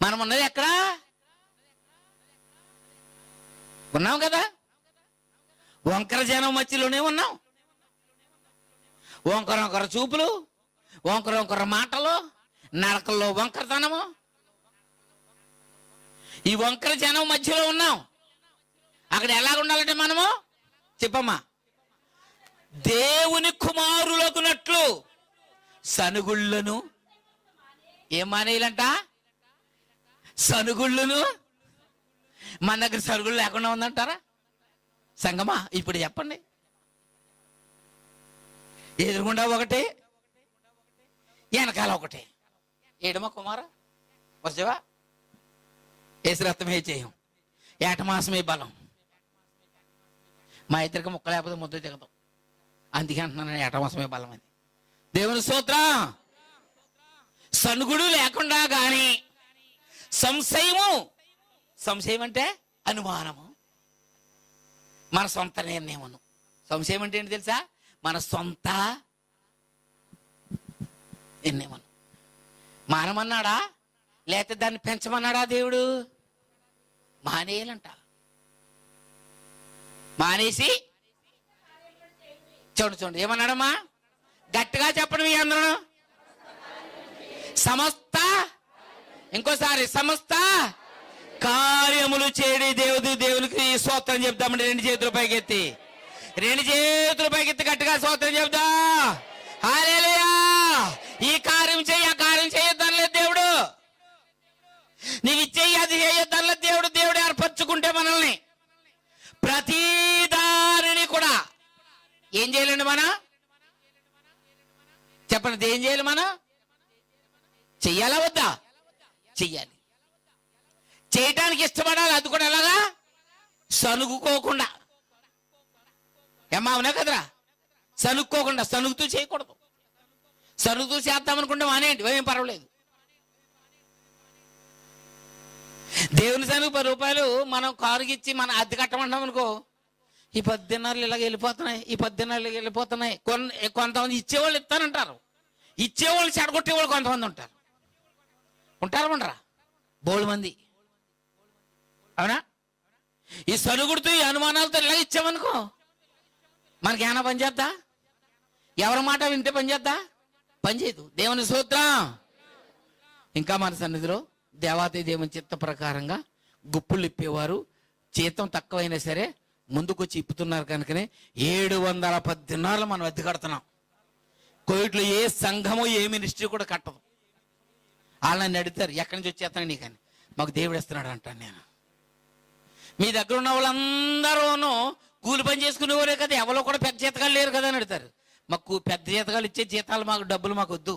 మనం ఉన్నది ఎక్కడా? ఉన్నాం కదా, వంకర జనం మధ్యలోనే ఉన్నాం. వంకర చూపులు, వంకర మాటలు, నడకల్లో వంకరతనము. ఈ వంకర జనం మధ్యలో ఉన్నాం. అక్కడ ఎలా ఉండాలంటే మనము చెప్పమ్మా, దేవుని కుమారులకున్నట్లు సనుగుళ్ళను ఏం మానేయాలంట? సనుగుళ్ళను. మన దగ్గర సనుగుళ్ళు లేకుండా ఉందంటారా సంగమా? ఇప్పుడు చెప్పండి. ఎదురుగుండా ఒకటి, వెనకాల ఒకటి. ఏడమా కుమార వచ్చేవా? ఏసు రక్తమే చేయం, ఏటమాసమే బలం. మా ఇద్దరికి ముక్క లేకపోతే ముద్ద దిగదాం. అందుకే అంటున్నాను ఏటమాసమే బలం అని. దేవుని స్తోత్రం. సనుగుడు లేకుండా గాని సంశయం అంటే అనుమానము, మన సొంత నిర్ణయమును. సంశయం అంటే ఏంటి తెలుసా? మన సొంత నిర్ణయమును. మానమన్నాడా లేకపోతే దాన్ని పెంచమన్నాడా దేవుడు? మానేయాలంట. మానేసి చూడండి ఏమన్నాడమ్మా? గట్టిగా చెప్పండి మీ అందరూ. ఇంకోసారి సమస్త కార్యములు చేయడి దేవునికి స్తోత్రం చెప్తామండి. రెండు చేతుల పైకెత్తి గట్టిగా స్తోత్రం చెప్తా. హల్లెలూయా. ఈ కార్యం చెయ్యి, ఆ కార్యం చేయొద్దా? నీవు ఇచ్చేయి అది చేయొద్దల్లా దేవుడు ఏర్పరచుకుంటే మనల్ని ప్రతి దానిని కూడా ఏం చేయాలండి మనం? చెప్పండి, ఏం చేయాలి మనం? చెయ్యాలా వద్దా? చెయ్యాలి. చేయటానికి ఇష్టపడాలి. అది కూడా ఎలాగా? సనుగుకోకుండా. ఏమా అవునా కదరా? సనుక్కోకుండా. సనుగుతూ చేయకూడదు. సనుగుతూ చేద్దామనుకుంటే మానేయండి, ఏం పర్వాలేదు. దేవుని సనుగు 10 రూపాయలు మనం కారుకి ఇచ్చి మనం అద్దె కట్టమంటాం అనుకో, ఈ 10 దినాలు ఇలాగ వెళ్ళిపోతున్నాయి, ఈ 10 దినాలు ఇలాగ వెళ్ళిపోతున్నాయి. కొంతమంది ఇచ్చేవాళ్ళు ఇస్తానంటారు, ఇచ్చేవాళ్ళు చెడగొట్టేవాళ్ళు కొంతమంది ఉంటారు. ఉండరా? బోళ్ళు మంది. అవునా? ఈ సనుగుడుతూ ఈ అనుమానాలతో ఇలా ఇచ్చామనుకో మనకి ఏమైనా పని చేద్దా? ఎవరి మాట వింటే పని చేద్దా? పని చేయదు. దేవుని స్తోత్రం. ఇంకా మన సన్నిధిలో దేవాతి దేవుని చిత్త ప్రకారంగా గుప్పులు ఇప్పేవారు జీతం తక్కువైనా సరే ముందుకు వచ్చి ఇప్పుతున్నారు కనుకనే 710 దినాలు మనం అద్దె కడుతున్నాం. కోవిడ్లో ఏ సంఘమో ఏ మినిస్ట్రీ కూడా కట్టదు. వాళ్ళని అడుగుతారు, ఎక్కడి నుంచి వచ్చేస్తాను నీకని. మాకు దేవుడు ఇస్తున్నాడు అంటాను నేను. మీ దగ్గర ఉన్న వాళ్ళందరూనూ కూలి పని చేసుకునేవారే కదా, ఎవరో కూడా పెద్ద జీతగాలు లేరు కదా అని అడుగుతారు. మాకు పెద్ద జీతగాలు ఇచ్చే జీతాలు మాకు డబ్బులు మాకు వద్దు.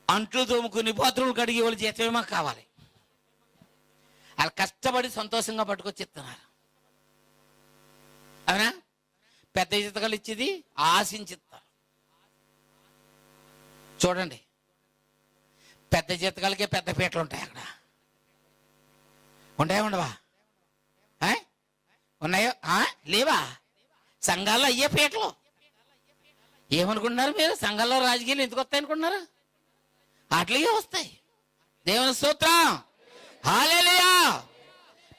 అంట్లు తోముకుని బాత్రూములు కడిగి వాళ్ళ జీతమే మాకు కావాలి. వాళ్ళు కష్టపడి సంతోషంగా పట్టుకొచ్చి ఇస్తున్నారు. అవునా? పెద్ద జీతగాలు ఇచ్చేది ఆశించిస్తారు. చూడండి, పెద్ద జీతగాలకే పెద్ద పీటలు ఉంటాయి. అక్కడ ఉంటాయా ఉండవా? ఉన్నాయో లేవా? సంఘాల్లో అయ్యే పీటలు. ఏమనుకుంటున్నారు మీరు? సంఘాల్లో రాజకీయాలు ఎందుకు వస్తాయి అనుకుంటున్నారు? అట్లగే వస్తాయి. దేవుని స్తోత్రం. హల్లెలూయా.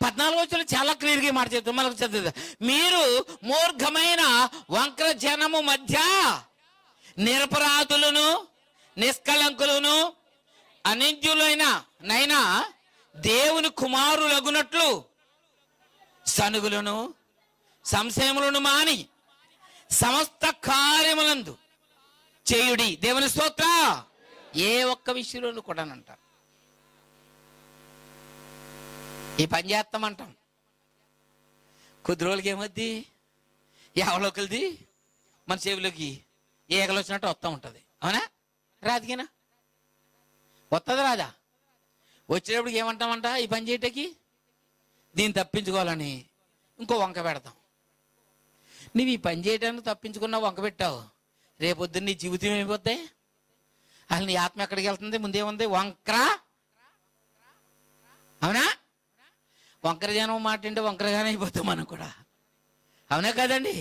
14 వచనం చాలా క్లియర్గా మాట చెప్తాం. మనకు చదువు, మీరు మూర్ఘమైన వంక్ర జనము మధ్య నిరపరాధులను నిష్కలంకులను అనింద్యులైన దేవుని కుమారులగునట్లు సనుగులను సంశయములను మాని సమస్త కార్యములందు చేయుడి. దేవుని స్తోత్ర. ఏ ఒక్క విషయంలోనూ కూడానంట ఈ పని చేస్తామంటాం. కొద్ది రోజులకి ఏమొద్ది, ఎవలోకిది మన చెవిలోకి ఏగలు వచ్చినట్టు వస్తూ ఉంటుంది. అవునా? రాదుకేనా? వస్తుంది రాదా? వచ్చేటప్పుడు ఏమంటామంట, ఈ పని చేయటానికి దీన్ని తప్పించుకోవాలని ఇంకో వంక పెడతాం. నువ్వు ఈ పని చేయడానికి తప్పించుకున్నా వంక పెట్టావు, రేపొద్దున్న నీ జీవితం ఏమైపోతాయి? అసలు నీ ఆత్మ ఎక్కడికి వెళ్తుంది? ముందేముంది? వంకర. అవునా? వంకర జనం మాట అంటే వంకరగానే అయిపోతాం మనం కూడా. అవునా కదండి?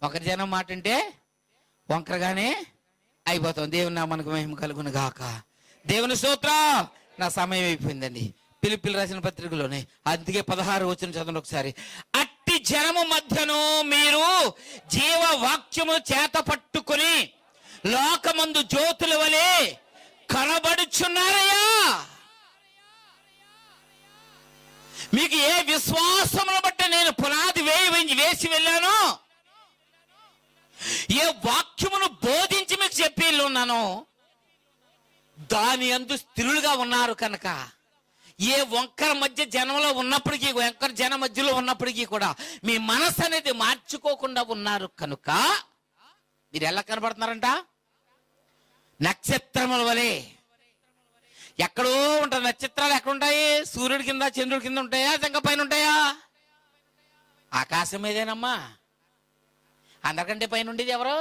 వంకర జనం మాట అంటే వంకరగానే అయిపోతాం. దేవుని నామానికి మహిమ కలుగును గాక. దేవుని స్తోత్రం. నా సమయం అయిపోయిందండి. పిలుపులు రాసిన పత్రికలోనే అందుకే 16 వచనం చదవండి ఒకసారి. అట్టి జనము మధ్యను మీరు జీవవాక్యము చేత పట్టుకుని లోకమందు జ్యోతుల వలె కనబడుచున్నారయ్యా. మీకు ఏ విశ్వాసమును బట్టి నేను పునాది వేసి వెళ్ళాను, ఏ వాక్యమును బోధించి మీకు చెప్పి ఉన్నాను, దాని యందు స్థిరులుగా ఉన్నారు కనుక ఏ వంకర మధ్య జనంలో ఉన్నప్పటికీ, వంకర జన మధ్యలో ఉన్నప్పటికీ కూడా మీ మనసు అనేది మార్చుకోకుండా ఉన్నారు కనుక మీరు ఎలా కనబడుతున్నారంట? నక్షత్రముల వలె. ఎక్కడో ఉంటాయి నక్షత్రాలు. ఎక్కడ ఉంటాయి? సూర్యుడి కింద చంద్రుడి కింద ఉంటాయా? జంగ పైన ఉంటాయా? ఆకాశం మీదేనమ్మా. అందరికంటే పైన ఉండేది ఎవరు?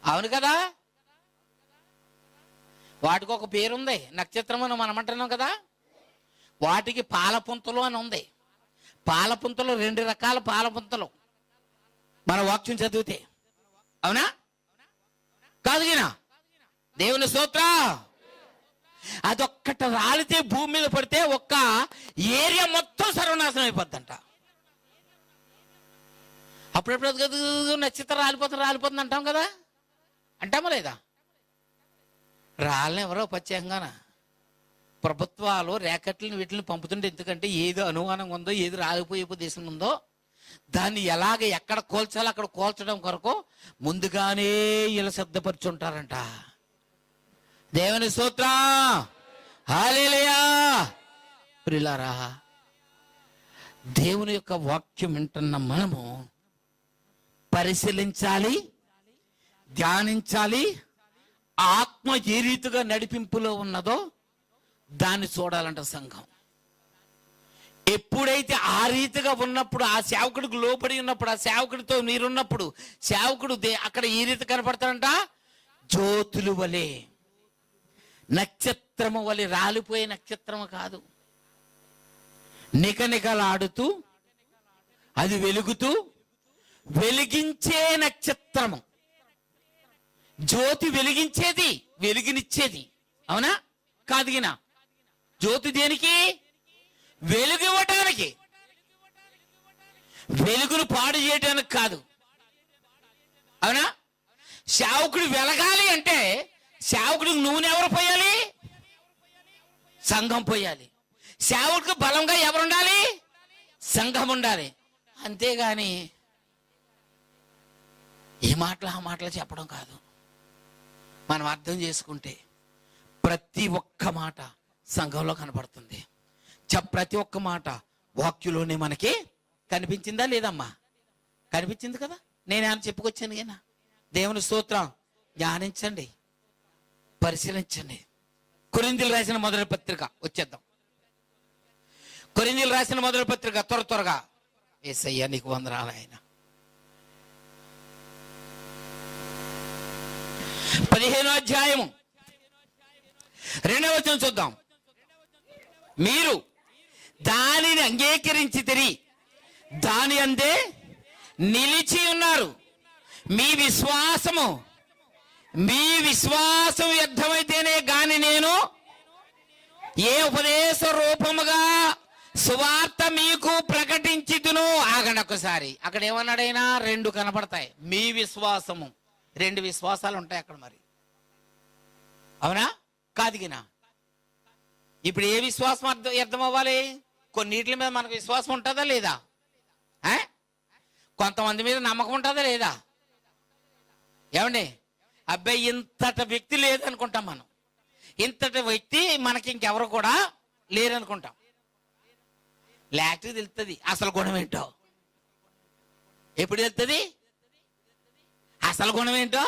అవును కదా? వాటికి ఒక పేరుంది, నక్షత్రం అని మనం అంటున్నాం కదా. వాటికి పాలపుంతలు అని ఉంది. పాలపుంతలు 2 రకాల పాలపుంతలు మన వాక్యం చదివితే. అవునా కాదు? దేవుని స్తోత్రం. అదొక్కట రాలితే భూమి మీద పడితే ఒక్క ఏరియా మొత్తం సర్వనాశనం అయిపోద్దంట. అప్పుడెప్పుడు నక్షత్రం రాలిపోతుంది అంటాం కదా, అంటామా లేదా? రాళ్ళని ఎవరో ప్రత్యేకంగా ప్రభుత్వాలు ర్యాకెట్లను వీటిని పంపుతుంటే, ఎందుకంటే ఏది అనుమానం ఉందో, ఏది రాలిపోయే దేశం ఉందో దాన్ని ఎలాగ ఎక్కడ కోల్చాలో అక్కడ కోల్చడం కొరకు ముందుగానే ఇలా సిద్ధపరుచుంటారంట. దేవుని స్తోత్రం. హల్లెలూయా. ప్రియులారా, దేవుని యొక్క వాక్యం వింటున్న మనము పరిశీలించాలి, ధ్యానించాలి. ఆత్మ ఏ రీతిగా నడిపింపులో ఉన్నదో దాన్ని చూడాలంట సంఘం. ఎప్పుడైతే ఆ రీతిగా ఉన్నప్పుడు, ఆ సేవకుడికి లోపడి ఉన్నప్పుడు, ఆ సేవకుడితో మీరున్నప్పుడు సేవకుడు అక్కడ ఈ రీతి కనపడతాడంట, జ్యోతులు వలె, నక్షత్రము వలె. రాలిపోయే నక్షత్రము కాదు, నికనికలాడుతూ అది వెలుగుతూ వెలిగించే నక్షత్రము. జ్యోతి వెలిగించేది, వెలుగునిచ్చేది. అవునా కాదుగినా? జ్యోతి దేనికి? వెలుగు ఇవ్వటానికి, వెలుగును పాడు చేయటానికి కాదు. అవునా? సేవకుడు వెలగాలి అంటే సేవకుడికి నూనె ఎవరు పోయాలి? సంఘం పోయాలి. సేవకుడికి బలంగా ఎవరుండాలి? సంఘం ఉండాలి. అంతేగాని ఏ మాటలు ఆ మాటలు చెప్పడం కాదు. మనం అర్థం చేసుకుంటే ప్రతి ఒక్క మాట సంఘంలో కనపడుతుంది. ప్రతి ఒక్క మాట వాక్యులోనే మనకి కనిపించిందా లేదమ్మా? కనిపించింది కదా. నేనేమన్నా చెప్పుకొచ్చాను కదా. దేవుని స్తోత్రం. ధ్యానించండి, పరిశీలించండి. కొరింథీయులకు రాసిన మొదటి పత్రిక వచ్చేద్దాం. కొరింథీయులకు రాసిన మొదటి పత్రిక త్వరగా. యేసయ్య నీకు వందనాలు. ఆయన 15వ అధ్యాయము 2వ వచనం చూద్దాం. మీరు దానిని అంగీకరించితిరి, దాని అందే నిలిచి ఉన్నారు. మీ విశ్వాసం వ్యర్థమైతేనే గాని నేను ఏ ఉపదేశ రూపముగా సువార్త మీకు ప్రకటించుదును. ఆగండి ఒక్కసారి. అక్కడ ఏమన్నాడైనా? 2 కనపడతాయి. మీ విశ్వాసము, 2 విశ్వాసాలు ఉంటాయి అక్కడ. మరి అవునా కాదుగినా? ఇప్పుడు ఏ విశ్వాసం అర్థం అవ్వాలి? కొన్నిటి మీద మనకు విశ్వాసం ఉంటుందా లేదా? కొంతమంది మీద నమ్మకం ఉంటుందా లేదా? ఏమండి? అబ్బాయి ఇంతటి వ్యక్తి లేదనుకుంటాం మనం. ఇంతటి వ్యక్తి మనకి ఇంకెవరు కూడా లేరనుకుంటాం. లేకపోతే తెలుస్తుంది అసలు గుణం ఏంటో. ఎప్పుడు తెలుస్తుంది అసలు గుణం ఏంటో?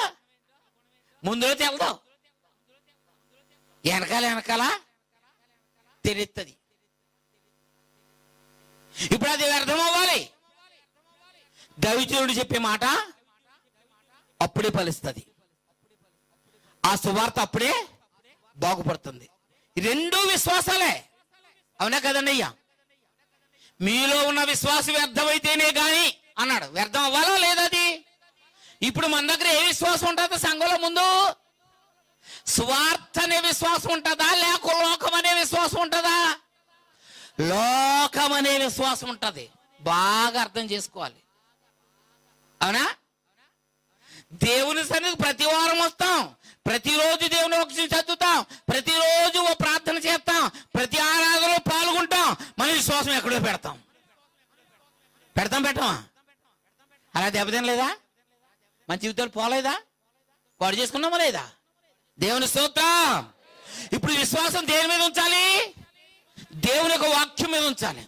ముందులో తెలదు, వెనకాల తెలుస్తుంది. ఇప్పుడు అది వ్యర్థం అవ్వాలి. దైవజనుడు చెప్పే మాట అప్పుడే ఫలిస్తుంది. ఆ సువార్త అప్పుడే బాగుపడుతుంది. 2 విశ్వాసాలే. అవునా కదండి అయ్యా? మీలో ఉన్న విశ్వాసం వ్యర్థమైతేనే గాని అన్నాడు. వ్యర్థం అవ్వాలా లేదా? అది ఇప్పుడు మన దగ్గర ఏ విశ్వాసం ఉంటుందో సంఘంలో? ముందు సువార్త అనే విశ్వాసం ఉంటుందా, లేక లోకం అనే విశ్వాసం ఉంటుందా? లోకం అనే విశ్వాసం ఉంటుంది. బాగా అర్థం చేసుకోవాలి. అవునా? దేవుని సన్నిధికి ప్రతి వారం వస్తాం, ప్రతిరోజు దేవుని వాక్యం చదువుతాం, ప్రతిరోజు ఓ ప్రార్థన చేస్తాం, ప్రతి ఆరాధనలో పాల్గొంటాం. మన విశ్వాసం ఎక్కడో పెట్టామా? అలా దెబ్బతినలేదా? మన జీవితాలు పోలేదా? పాడు చేసుకున్నామా లేదా? దేవుని స్తోత్రం. ఇప్పుడు విశ్వాసం దేని మీద ఉంచాలి? దేవుని యొక్క వాక్యం మీద ఉంచాలి,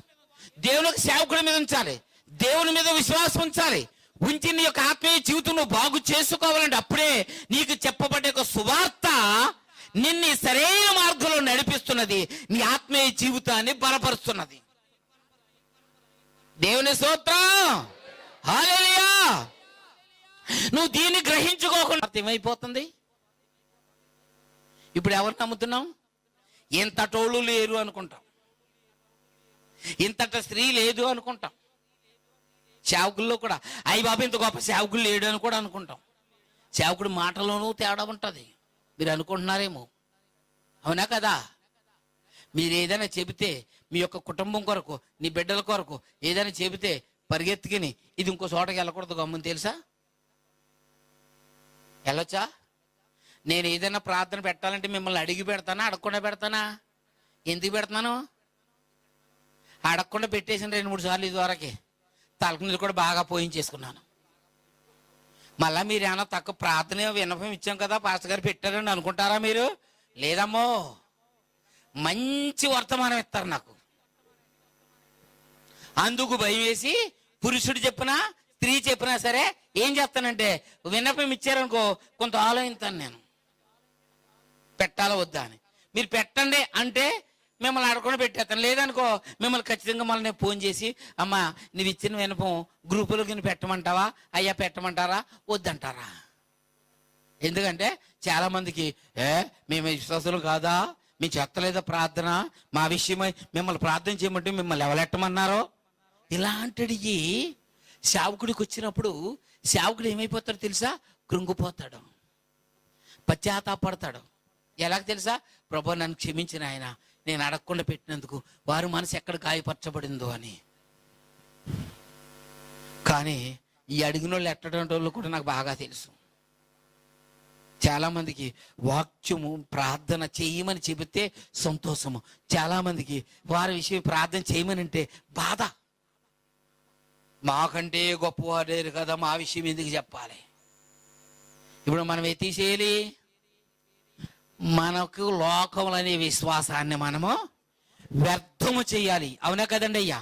దేవుని యొక్క సేవకుడి మీద ఉంచాలి, దేవుని మీద విశ్వాసం ఉంచాలి. ఉంచి నీ యొక్క ఆత్మీయ జీవితం నువ్వు బాగు చేసుకోవాలంటే అప్పుడే నీకు చెప్పబడే ఒక సువార్త నిన్ను సరైన మార్గంలో నడిపిస్తున్నది, నీ ఆత్మీయ జీవితాన్ని బలపరుస్తున్నది. దేవుని స్తోత్రం. హల్లెలూయా. నువ్వు దీన్ని గ్రహించుకోకుండా ఏమైపోతుంది? ఇప్పుడు ఎవరు నమ్ముతున్నాం? ఇంతటోళ్ళు లేరు అనుకుంటాం, ఇంతట స్త్రీ లేదు అనుకుంటాం. సేవకుల్లో కూడా అయ్యి బాబు ఇంత గొప్ప సేవకులు లేడు అని కూడా అనుకుంటాం. సేవకుడు మాటలోనూ తేడా ఉంటుంది. మీరు అనుకుంటున్నారేమో. అవునా కదా? మీరు ఏదైనా చెబితే మీ యొక్క కుటుంబం కొరకు, నీ బిడ్డల కొరకు ఏదైనా చెబితే పరిగెత్తుకుని ఇది ఇంకో చోటకి వెళ్ళకూడదు గమ్ముని. తెలుసా? వెళ్ళొచ్చా? నేను ఏదైనా ప్రార్థన పెట్టాలంటే మిమ్మల్ని అడిగి పెడతానా, అడగకుండా పెడతానా? ఎందుకు పెడతాను? అడగకుండా పెట్టేసిన 2-3 సార్లు ఇదివరకే తలకు నీళ్ళు కూడా బాగా పోయించేసుకున్నాను. మళ్ళీ మీరు ఏమన్నా తక్కువ ప్రార్థన విన్నపం ఇచ్చాం కదా పాస్టర్ గారు పెట్టారని అనుకుంటారా? మీరు లేదమ్మో, మంచి వర్తమానం ఇస్తారు నాకు. అందుకు భయం వేసి పురుషుడు చెప్పినా స్త్రీ చెప్పినా సరే ఏం చేస్తానంటే, విన్నపం ఇచ్చారనుకో కొంత ఆలోచిస్తాను నేను, పెట్టాలా వద్దా అని. మీరు పెట్టండి అంటే మిమ్మల్ని అడగకుండా పెట్టేస్తాను. లేదనుకో మిమ్మల్ని ఖచ్చితంగా మళ్ళీ ఫోన్ చేసి, అమ్మ నువ్వు ఇచ్చిన వినపం గ్రూపులోకి పెట్టమంటావా, అయ్యా పెట్టమంటారా, వద్దంటారా. ఎందుకంటే చాలా మందికి మేము విశ్వాసులు కాదా, మేము చెత్తలేదా ప్రార్థన, మా విషయమై మిమ్మల్ని ప్రార్థన చేయమంటే మిమ్మల్ని ఎవరెట్టమన్నారో. ఇలాంటివి సేవకుడికి వచ్చినప్పుడు సేవకుడు ఏమైపోతాడో తెలుసా, కృంగిపోతాడు, పశ్చాత్తాపడతాడు. ఎలాగ తెలుసా, ప్రభు నన్ను క్షమించిన ఆయన, నేను అడగకుండా పెట్టినందుకు వారి మనసు ఎక్కడ గాయపరచబడిందో అని. కానీ ఈ అడిగిన వాళ్ళు ఎట్టడం వాళ్ళు కూడా నాకు బాగా తెలుసు. చాలా మందికి వాక్యము ప్రార్థన చేయమని చెబితే సంతోషము, చాలా మందికి వారి విషయం ప్రార్థన చేయమని అంటే బాధ. మాకంటే గొప్పవాడేరు కదా, మా విషయం ఎందుకు చెప్పాలి. ఇప్పుడు మనం తీసేయాలి, మనకు లోకములు అనే విశ్వాసాన్ని మనము వ్యర్థము చేయాలి. అవునా కదండి అయ్యా?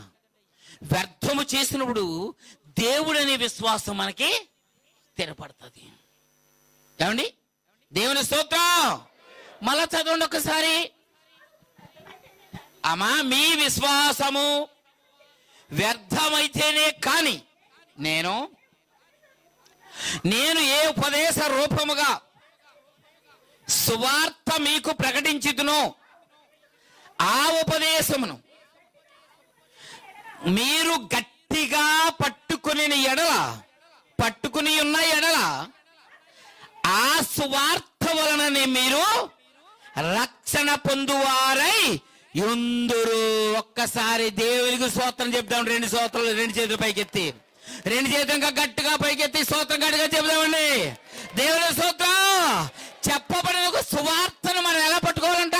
వ్యర్థము చేసినప్పుడు దేవుడు అనే విశ్వాసం మనకి స్థిరపడుతుంది. ఏమండి? దేవుని స్తోత్రం. మళ్ళా చదవండి ఒకసారి. అమ్మా మీ విశ్వాసము వ్యర్థమైతేనే కాని నేను ఏ ఉపదేశ రూపముగా సువార్త మీకు ప్రకటించుదునో ఆ ఉపదేశమును మీరు గట్టిగా పట్టుకుని ఉన్న ఎడల ఆ సువార్త వలననే మీరు రక్షణ పొందువారై యుందురు. ఒక్కసారి దేవునికి స్తోత్రం చెప్తాం. 2 స్తోత్రాలు, 2 చేతులు పైకెత్తి, 2 చేతులు ఇంకా గట్టిగా పైకెత్తి స్తోత్రం గట్టిగా చెప్తామండి. దేవుని స్తోత్రం. చెప్పబడిన ఒక సువార్తను మనం ఎలా పట్టుకోవాలంట?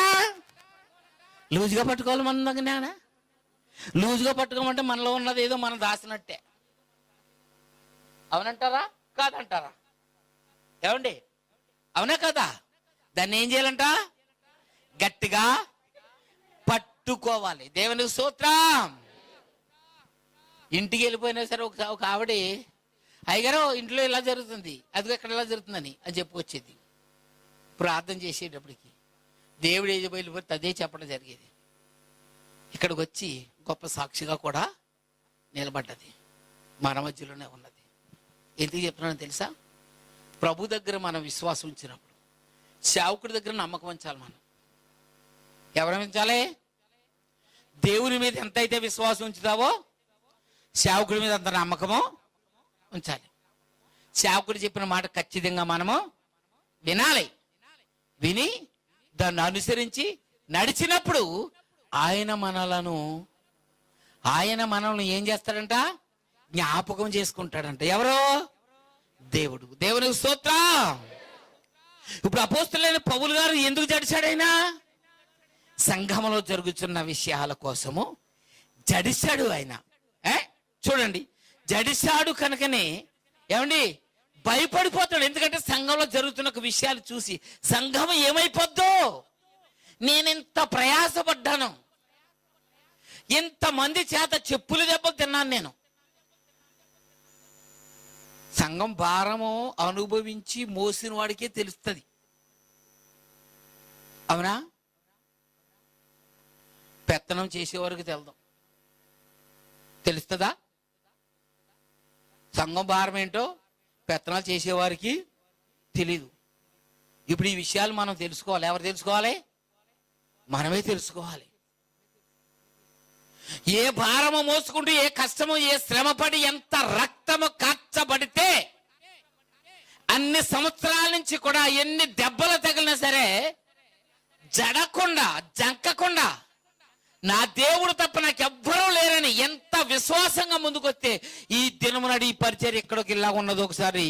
లూజుగా పట్టుకోవాలి. మన దగ్గర లూజుగా పట్టుకోమంటే మనలో ఉన్నది ఏదో మనం దాచినట్టే. అవునంటారా కాదంటారా? ఏమండి? అవునా కదా? దాన్ని ఏం చేయాలంట? గట్టిగా పట్టుకోవాలి. దేవునికి స్తోత్రం. ఇంటికి వెళ్ళిపోయినా సరే ఒక ఆవిడ, అయ్యగారు ఇంట్లో ఇలా జరుగుతుంది, అదిగో ఇక్కడ ఇలా జరుగుతుందని అని చెప్పుకొచ్చేది. ప్రార్థన చేసేటప్పటికి దేవుడు ఏది బయలుపోతే అదే చెప్పడం జరిగేది. ఇక్కడికి వచ్చి గొప్ప సాక్షిగా కూడా నిలబడ్డది, మన మధ్యలోనే ఉన్నది. ఎందుకు చెప్తున్నాను తెలుసా? ప్రభు దగ్గర మనం విశ్వాసం ఉంచినప్పుడు సేవకుడి దగ్గర నమ్మకం ఉంచాలి. మనం ఎవరు ఉంచాలి? దేవుని మీద ఎంతైతే విశ్వాసం ఉంచుతావో సేవకుడి మీద అంత నమ్మకము ఉంచాలి. సేవకుడు చెప్పిన మాట ఖచ్చితంగా మనము వినాలి. విని దాన్ని అనుసరించి నడిచినప్పుడు ఆయన మనల్ని ఏం చేస్తాడంట? జ్ఞాపకం చేసుకుంటాడంట. ఎవరో? దేవుడు. దేవునికి స్తోత్రం. ఇప్పుడు అపోస్తలులైన పౌలు గారు ఎందుకు జడిశాడైనా? సంఘంలో జరుగుతున్న విషయాల కోసము జడిశాడు ఆయన. చూడండి, జడిశాడు కనుకనే ఏమండి భయపడిపోతాడు. ఎందుకంటే సంఘంలో జరుగుతున్న విషయాలు చూసి సంఘం ఏమైపోద్దో, నేనెంత ప్రయాసపడ్డాను, ఇంతమంది చేత చెప్పులు దెబ్బలు తిన్నాను నేను. సంఘం భారము అనుభవించి మోసిన వాడికే తెలుస్తుంది. అవునా? పెత్తనం చేసేవారికి తెలుస్తుందా? సంఘం భారం ఏంటో పెత్తనాలు చేసేవారికి తెలీదు. ఇప్పుడు ఈ విషయాలు మనం తెలుసుకోవాలి. ఎవరు తెలుసుకోవాలి? మనమే తెలుసుకోవాలి. ఏ భారము మోసుకుంటూ, ఏ కష్టము, ఏ శ్రమపడి, ఎంత రక్తము కార్చబడితే, అన్ని సంవత్సరాల నుంచి కూడా ఎన్ని దెబ్బలు తగిలినా సరే జంకకుండా నా దేవుడు తప్ప నాకు ఎవ్వరూ లేరని ఎంత విశ్వాసంగా ముందుకొస్తే ఈ దినమునాడు ఈ పరిచర్య ఎక్కడికి ఇలా ఉన్నదో ఒకసారి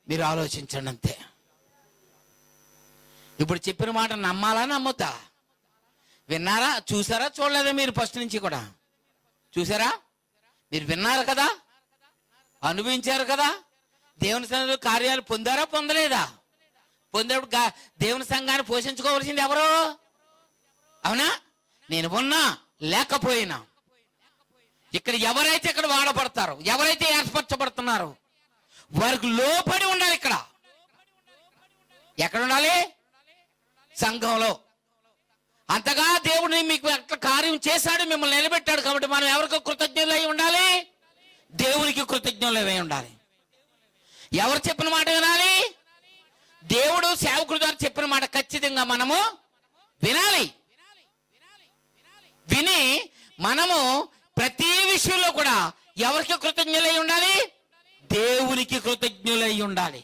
మీరు ఆలోచించండి. అంతే. ఇప్పుడు చెప్పిన మాట నమ్మాలా నమ్ముతా? విన్నారా? చూసారా? చూడలేదా? మీరు ఫస్ట్ నుంచి కూడా చూసారా? మీరు విన్నారు కదా, అనుభవించారు కదా, దేవుని సన్నిధిలో కార్యాలు పొందారా పొందలేదా? పొందేప్పుడు దేవుని సంఘాన్ని పోషించుకోవాల్సింది ఎవరు? అవునా? నేను ఉన్నా లేకపోయినా ఇక్కడ ఎవరైతే ఇక్కడ వాడబడతారో, ఎవరైతే ఏర్పరచబడుతున్నారో వారికి లోపడి ఉండాలి. ఇక్కడ ఎక్కడ ఉండాలి? సంఘంలో. అంతగా దేవుడు మీకు అట్లా కార్యం చేశాడు, మిమ్మల్ని నిలబెట్టాడు. కాబట్టి మనం ఎవరికి కృతజ్ఞులు అయి ఉండాలి? దేవునికి కృతజ్ఞులు అయి ఉండాలి. ఎవరు చెప్పిన మాట వినాలి? దేవుడు సేవకుడు ద్వారా చెప్పిన మాట ఖచ్చితంగా మనము వినాలి. విని మనము ప్రతి విషయంలో కూడా ఎవరికి కృతజ్ఞులై ఉండాలి? దేవునికి కృతజ్ఞులై ఉండాలి.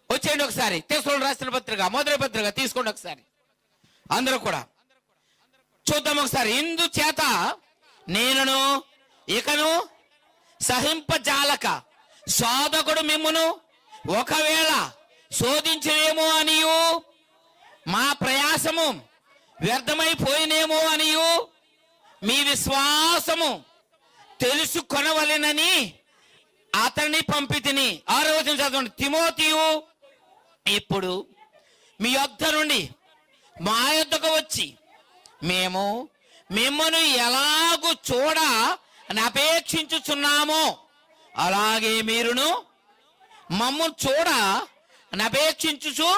వచ్చేయండి ఒకసారి తెస్సలోనికీయులకు రాసిన పత్రిక మొదటి పత్రిక తీసుకోండి ఒకసారి, అందరూ కూడా చూద్దాం ఒకసారి. ఇందుచేత నేనును ఇకను సహింపజాలక శోధకుడు మిమ్మును ఒకవేళ శోధించలేమో అనియు, మా ప్రయాసము వ్యర్థమైపోయినేమో అనియు, మీ విశ్వాసము తెలుసుకొనవలెనని అతన్ని పంపితిని. 6వ వచనం చదవండి. తిమోతియు ఇప్పుడు మీ యొద్ద నుండి మా యొద్దకు వచ్చి మేము మిమ్మను ఎలాగూ చూడ అపేక్షించుచున్నామో అలాగే మీరును మమ్మను చూడ అపేక్షించుచు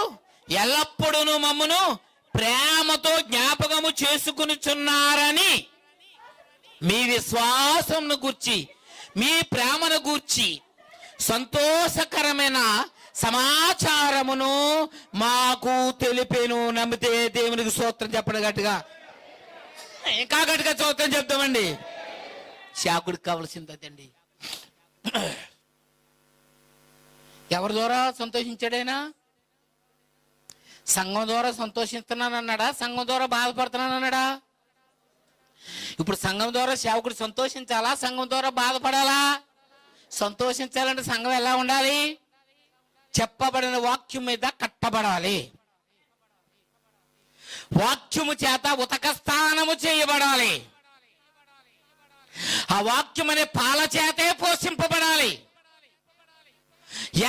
ఎల్లప్పుడూ మమ్మను ప్రేమతో జ్ఞాపకము చేసుకునిచున్నారని మీ విశ్వాసమును గూర్చి, మీ ప్రేమను గూర్చి సంతోషకరమైన సమాచారమును మాకు తెలిపెను. నమ్మితే దేవునికి స్తోత్రం చెప్పండి గట్టిగా. ఇంకా గట్టిగా స్తోత్రం చెప్తామండి. శాకుడికి కావలసింది అదండి. ఎవరి ద్వారా సంతోషించాడైనా? సంఘం ద్వారా సంతోషిస్తున్నానన్నాడా? సంఘం ద్వారా బాధపడుతున్నానన్నాడా? ఇప్పుడు సంఘం ద్వారా సేవకుడు సంతోషించాలా? సంఘం ద్వారా బాధపడాలా? సంతోషించాలంటే సంఘం ఎలా ఉండాలి? చెప్పబడిన వాక్యం మీద కట్టబడాలి. వాక్యము చేత ఉతక స్నానము చేయబడాలి. ఆ వాక్యం అనే పాల చేతే పోషింపబడాలి.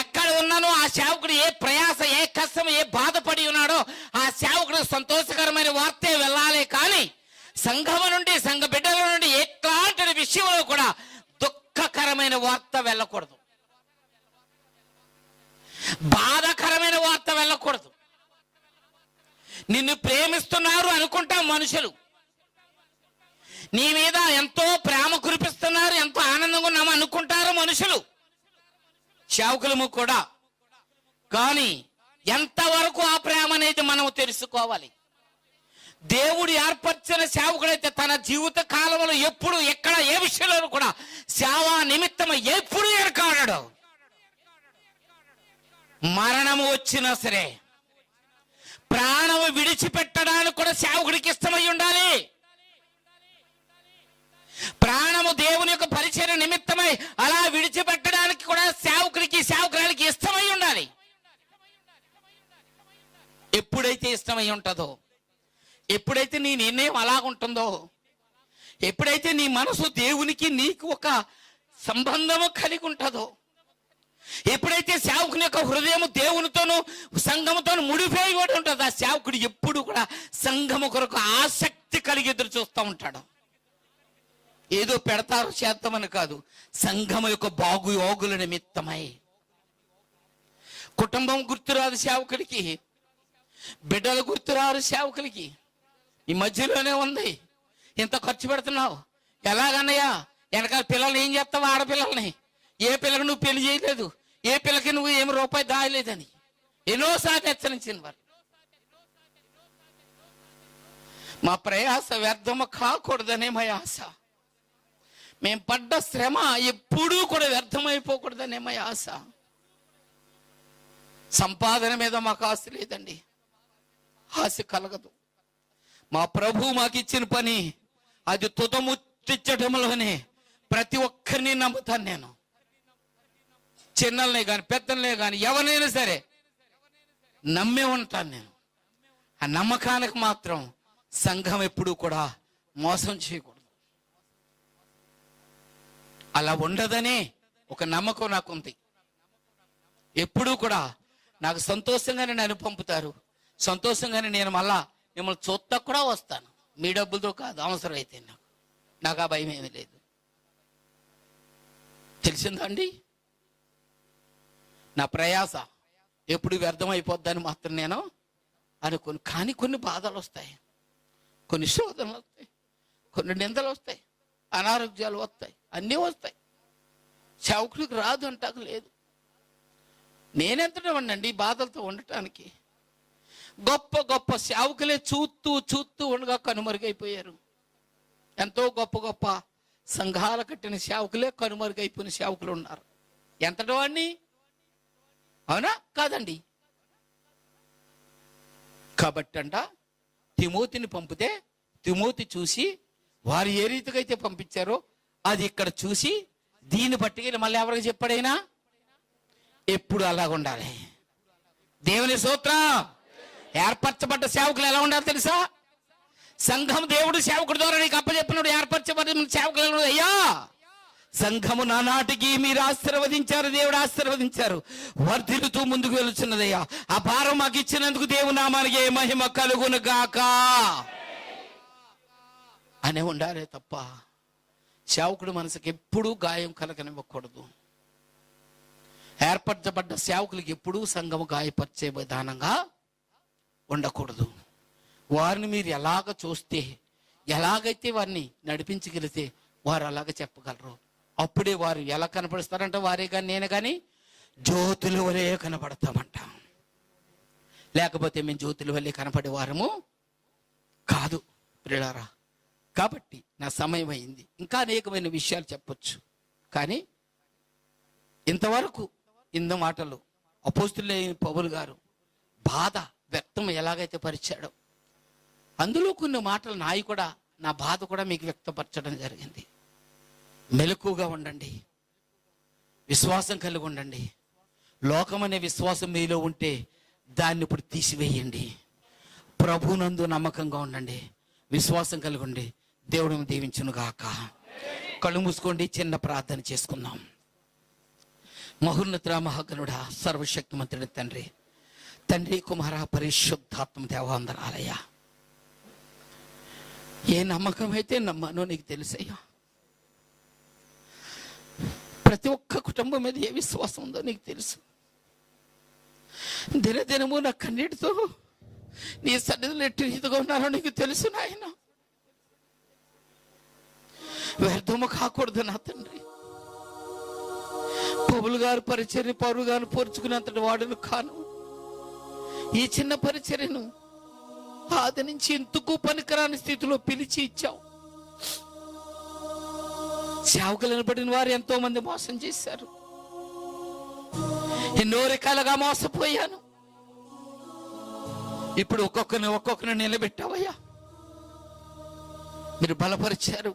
ఎక్కడ ఉన్నానో ఆ సేవకుడు ఏ ప్రయాస, ఏ కష్టం, ఏ బాధపడి ఉన్నాడో ఆ సేవకుడు సంతోషకరమైన వార్తే వెళ్ళాలి. కానీ సంఘం నుండి, సంఘ బిడ్డల నుండి ఎట్లాంటి విషయంలో కూడా దుఃఖకరమైన వార్త వెళ్ళకూడదు, బాధాకరమైన వార్త వెళ్ళకూడదు. నిన్ను ప్రేమిస్తున్నారు అనుకుంటాం మనుషులు, నీ మీద ఎంతో ప్రేమ కురిపిస్తున్నారు, ఎంతో ఆనందంగా ఉన్నాము అనుకుంటారు మనుషులు, సేవకులము కూడా. కానీ ఎంతవరకు ఆ ప్రేమ అనేది మనం తెలుసుకోవాలి. దేవుడు ఏర్పరిచిన సేవకుడైతే తన జీవిత కాలంలో ఎప్పుడు, ఎక్కడ, ఏ విషయంలో కూడా సేవా నిమిత్తం ఎప్పుడు ఎరకాడాడు. మరణము వచ్చినా సరే, ప్రాణము విడిచిపెట్టడానికి కూడా సేవకుడికి ఇష్టమై ఉండాలి. ప్రాణము దేవుని యొక్క పరిచర్య నిమిత్తమై అలా విడిచిపెట్టడానికి కూడా సేవకుడికి, సేవకురాలికి ఇష్టమై ఉండాలి. ఎప్పుడైతే ఇష్టమై ఉంటుందో, ఎప్పుడైతే నీ నిర్ణయం అలాగుంటుందో, ఎప్పుడైతే నీ మనసు దేవునికి నీకు ఒక సంబంధము కలిగి ఉంటుందో, ఎప్పుడైతే సేవకుని యొక్క హృదయము దేవునితోనూ సంఘముతోనూ ముడిపోయి ఉంటుందో, ఆ సేవకుడు ఎప్పుడు కూడా సంఘము కొరకు ఆసక్తి కలిగి ఎదురు చూస్తూ ఉంటాడు. ఏదో పెడతారు చేద్దామని కాదు, సంఘము యొక్క బాగు యోగుల నిమిత్తమై. కుటుంబం గుర్తురాదు సేవకుడికి, బిడ్డలు గుర్తురారు సేవకులకి. ఈ మధ్యలోనే ఉంది. ఎంత ఖర్చు పెడుతున్నావు, ఎలాగన్నయ్యా? వెనకాల పిల్లల్ని ఏం చేస్తావు? ఆడపిల్లల్ని ఏ పిల్లకి నువ్వు పెళ్లి చేయలేదు, ఏ పిల్లకి నువ్వు ఏమి రూపాయి దాయలేదని ఎన్నోసార్లు హెచ్చరించిన వారు. మా ప్రయాస వ్యర్థము కాకూడదనే మా ఆశ. మేము పడ్డ శ్రమ ఎప్పుడూ కూడా వ్యర్థమైపోకూడదనే మా ఆశ. సంపాదన మీద మాకు ఆశ లేదండి, ఆశ కలగదు. మా ప్రభు మాకు ఇచ్చిన పని అది తుదముట్టించడంలోనే ప్రతి ఒక్కరిని నమ్ముతాను నేను. చిన్నలనే కానీ పెద్దలనే కానీ ఎవరినైనా సరే నమ్మే ఉంటాను నేను. ఆ నమ్మకానికి మాత్రం సంఘం ఎప్పుడూ కూడా మోసం చేయకూడదు. అలా ఉండదనే ఒక నమ్మకం నాకుంది. ఎప్పుడూ కూడా నాకు సంతోషంగానే నన్ను పంపుతారు, సంతోషంగానే నేను మళ్ళా మిమ్మల్ని చూస్తా కూడా వస్తాను, మీ డబ్బులతో కాదు, అవసరం అయితే నాకు ఆ భయం ఏమీ లేదు. తెలిసిందండి? నా ప్రయాస ఎప్పుడు వ్యర్థమైపోద్దని మాత్రం నేను అనుకోను. కానీ కొన్ని బాధలు వస్తాయి, కొన్ని శోధనలు వస్తాయి, కొన్ని నిందలు వస్తాయి, అనారోగ్యాలు వస్తాయి, అన్నీ వస్తాయి. సేవకుడికి రాదు అంటాకు లేదు. నేనెంతటండి బాధలతో ఉండటానికి. గొప్ప గొప్ప సేవకులే చూస్తూ ఉండగా కనుమరుగైపోయారు. ఎంతో గొప్ప గొప్ప సంఘాల కట్టిన సేవకులే కనుమరుగైపోయిన సేవకులు ఉన్నారు. ఎంతటో వాడిని, అవునా కాదండి? కాబట్టి అంట తిమోతిని పంపితే తిమోతి చూసి వారు ఏ రీతిగా అయితే పంపించారో అది ఇక్కడ చూసి దీన్ని పట్టుకెళ్ళి మళ్ళీ ఎవరికి చెప్పాడైనా ఎప్పుడు అలాగ ఉండాలి. దేవుని స్తోత్రం. ఏర్పరచబడ్డ సేవకులు ఎలా ఉండాలి తెలుసా? సంఘం దేవుడు సేవకుడి ద్వారా నీకు అప్పచెప్పినప్పుడు ఏర్పరచబడిన సేవకులు ఎలా? అయ్యా, సంఘము నానాటికి మీరు ఆశీర్వదించారు, దేవుడు ఆశీర్వదించారు, వర్ధిల్లుతూ ముందుకు వెళుతున్నదయ్యా. ఆ భారం మాకు ఇచ్చినందుకు దేవుని నామానికి మహిమ కలుగును గాక అనే ఉండాలే తప్ప సేవకుడు మనసుకి ఎప్పుడూ గాయం కలగనివ్వకూడదు. ఏర్పరచబడ్డ సేవకులకి ఎప్పుడూ సంఘము గాయపరిచే విధానంగా ఉండకూడదు. వారిని మీరు ఎలాగ చూస్తే, ఎలాగైతే వారిని నడిపించగలిగితే వారు అలాగ చెప్పగలరు. అప్పుడే వారు ఎలా కనపడుస్తారంట, వారే కానీ నేనే కానీ జ్యోతుల వలె కనపడతామంట. లేకపోతే మేము జ్యోతుల వలె కనపడే వారము కాదు ప్రియులారా. కాబట్టి నా సమయం అయింది, ఇంకా అనేకమైన విషయాలు చెప్పొచ్చు. కానీ ఇంతవరకు ఇంత మాటలు అపోస్తులైన పౌలు గారు బాధ వ్యక్తం ఎలాగైతే పరిచాడో, అందులో కొన్ని మాటలు నా బాధ కూడా మీకు వ్యక్తపరచడం జరిగింది. మెలకుగా ఉండండి, విశ్వాసం కలిగి ఉండండి. లోకం అనే విశ్వాసం మీలో ఉంటే దాన్ని ఇప్పుడు తీసివేయండి. ప్రభునందు నమ్మకంగా ఉండండి, విశ్వాసం కలిగి ఉండి. దేవుడు దీవించును గాక. కళ్ళు మూసుకోండి, చిన్న ప్రార్థన చేసుకుందాం. మహోన్నత మహాగణుడా, సర్వశక్తిమంతుడి తండ్రి, తండ్రి కుమార పరిశుద్ధాత్మ దేవాందరాలయ్యా, ఏ నమ్మకం అయితే నమ్మానో నీకు తెలుసయ్యా. ప్రతి ఒక్క కుటుంబం మీద ఏ విశ్వాసం ఉందో నీకు తెలుసు. దినదినము నా కన్నీటితో నీ సన్నిధిలో ఎట్టి రీతిగా ఉన్నారో నీకు తెలుసు నాయన. వ్యర్థము కాకూడదు నా తండ్రి. పౌలు గారు పరిచర్య పౌరు గారు పోర్చుకున్నంతటి వాడును కాను. ఈ చిన్న పరిచర్యను ఆది నుంచి ఎందుకు పనికిరాని స్థితిలో పిలిచి ఇచ్చావు. సేవకులను పడిన వారు ఎంతో మంది మోసం చేశారు, ఎన్నో రకాలుగా మోసపోయాను. ఇప్పుడు ఒక్కొక్కరిని నిలబెట్టావయ్యా, మీరు బలపరిచారు.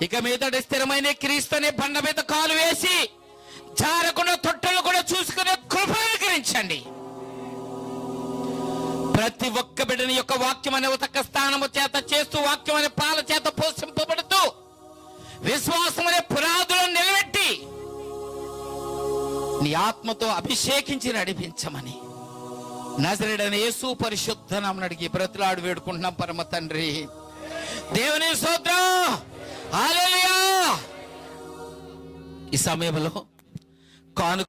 ఇక మీద స్థిరమైన క్రీస్తు అనే బండ మీద కాలు వేసి జారకుండా తొట్టలు కూడా చూసుకునే కృప అనుగ్రహించండి. ప్రతి ఒక్క బిడ్డని యొక్క వాక్యం అనే ఉతక స్థానము చేత చేస్తూ, వాక్యం అనే పాల చేత పోషింపబడుతూ, విశ్వాసం అనే పునాదులను నిలబెట్టి నీ ఆత్మతో అభిషేకించి నడిపించమని నజరేయుడైన యేసు పరిశుద్ధ నామమున అడిగి బ్రతిలాడి వేడుకుంటున్నాం పరమ తండ్రి. దేవుని స్తోత్రం. హల్లెలూయా. ఈ సమయంలో కాను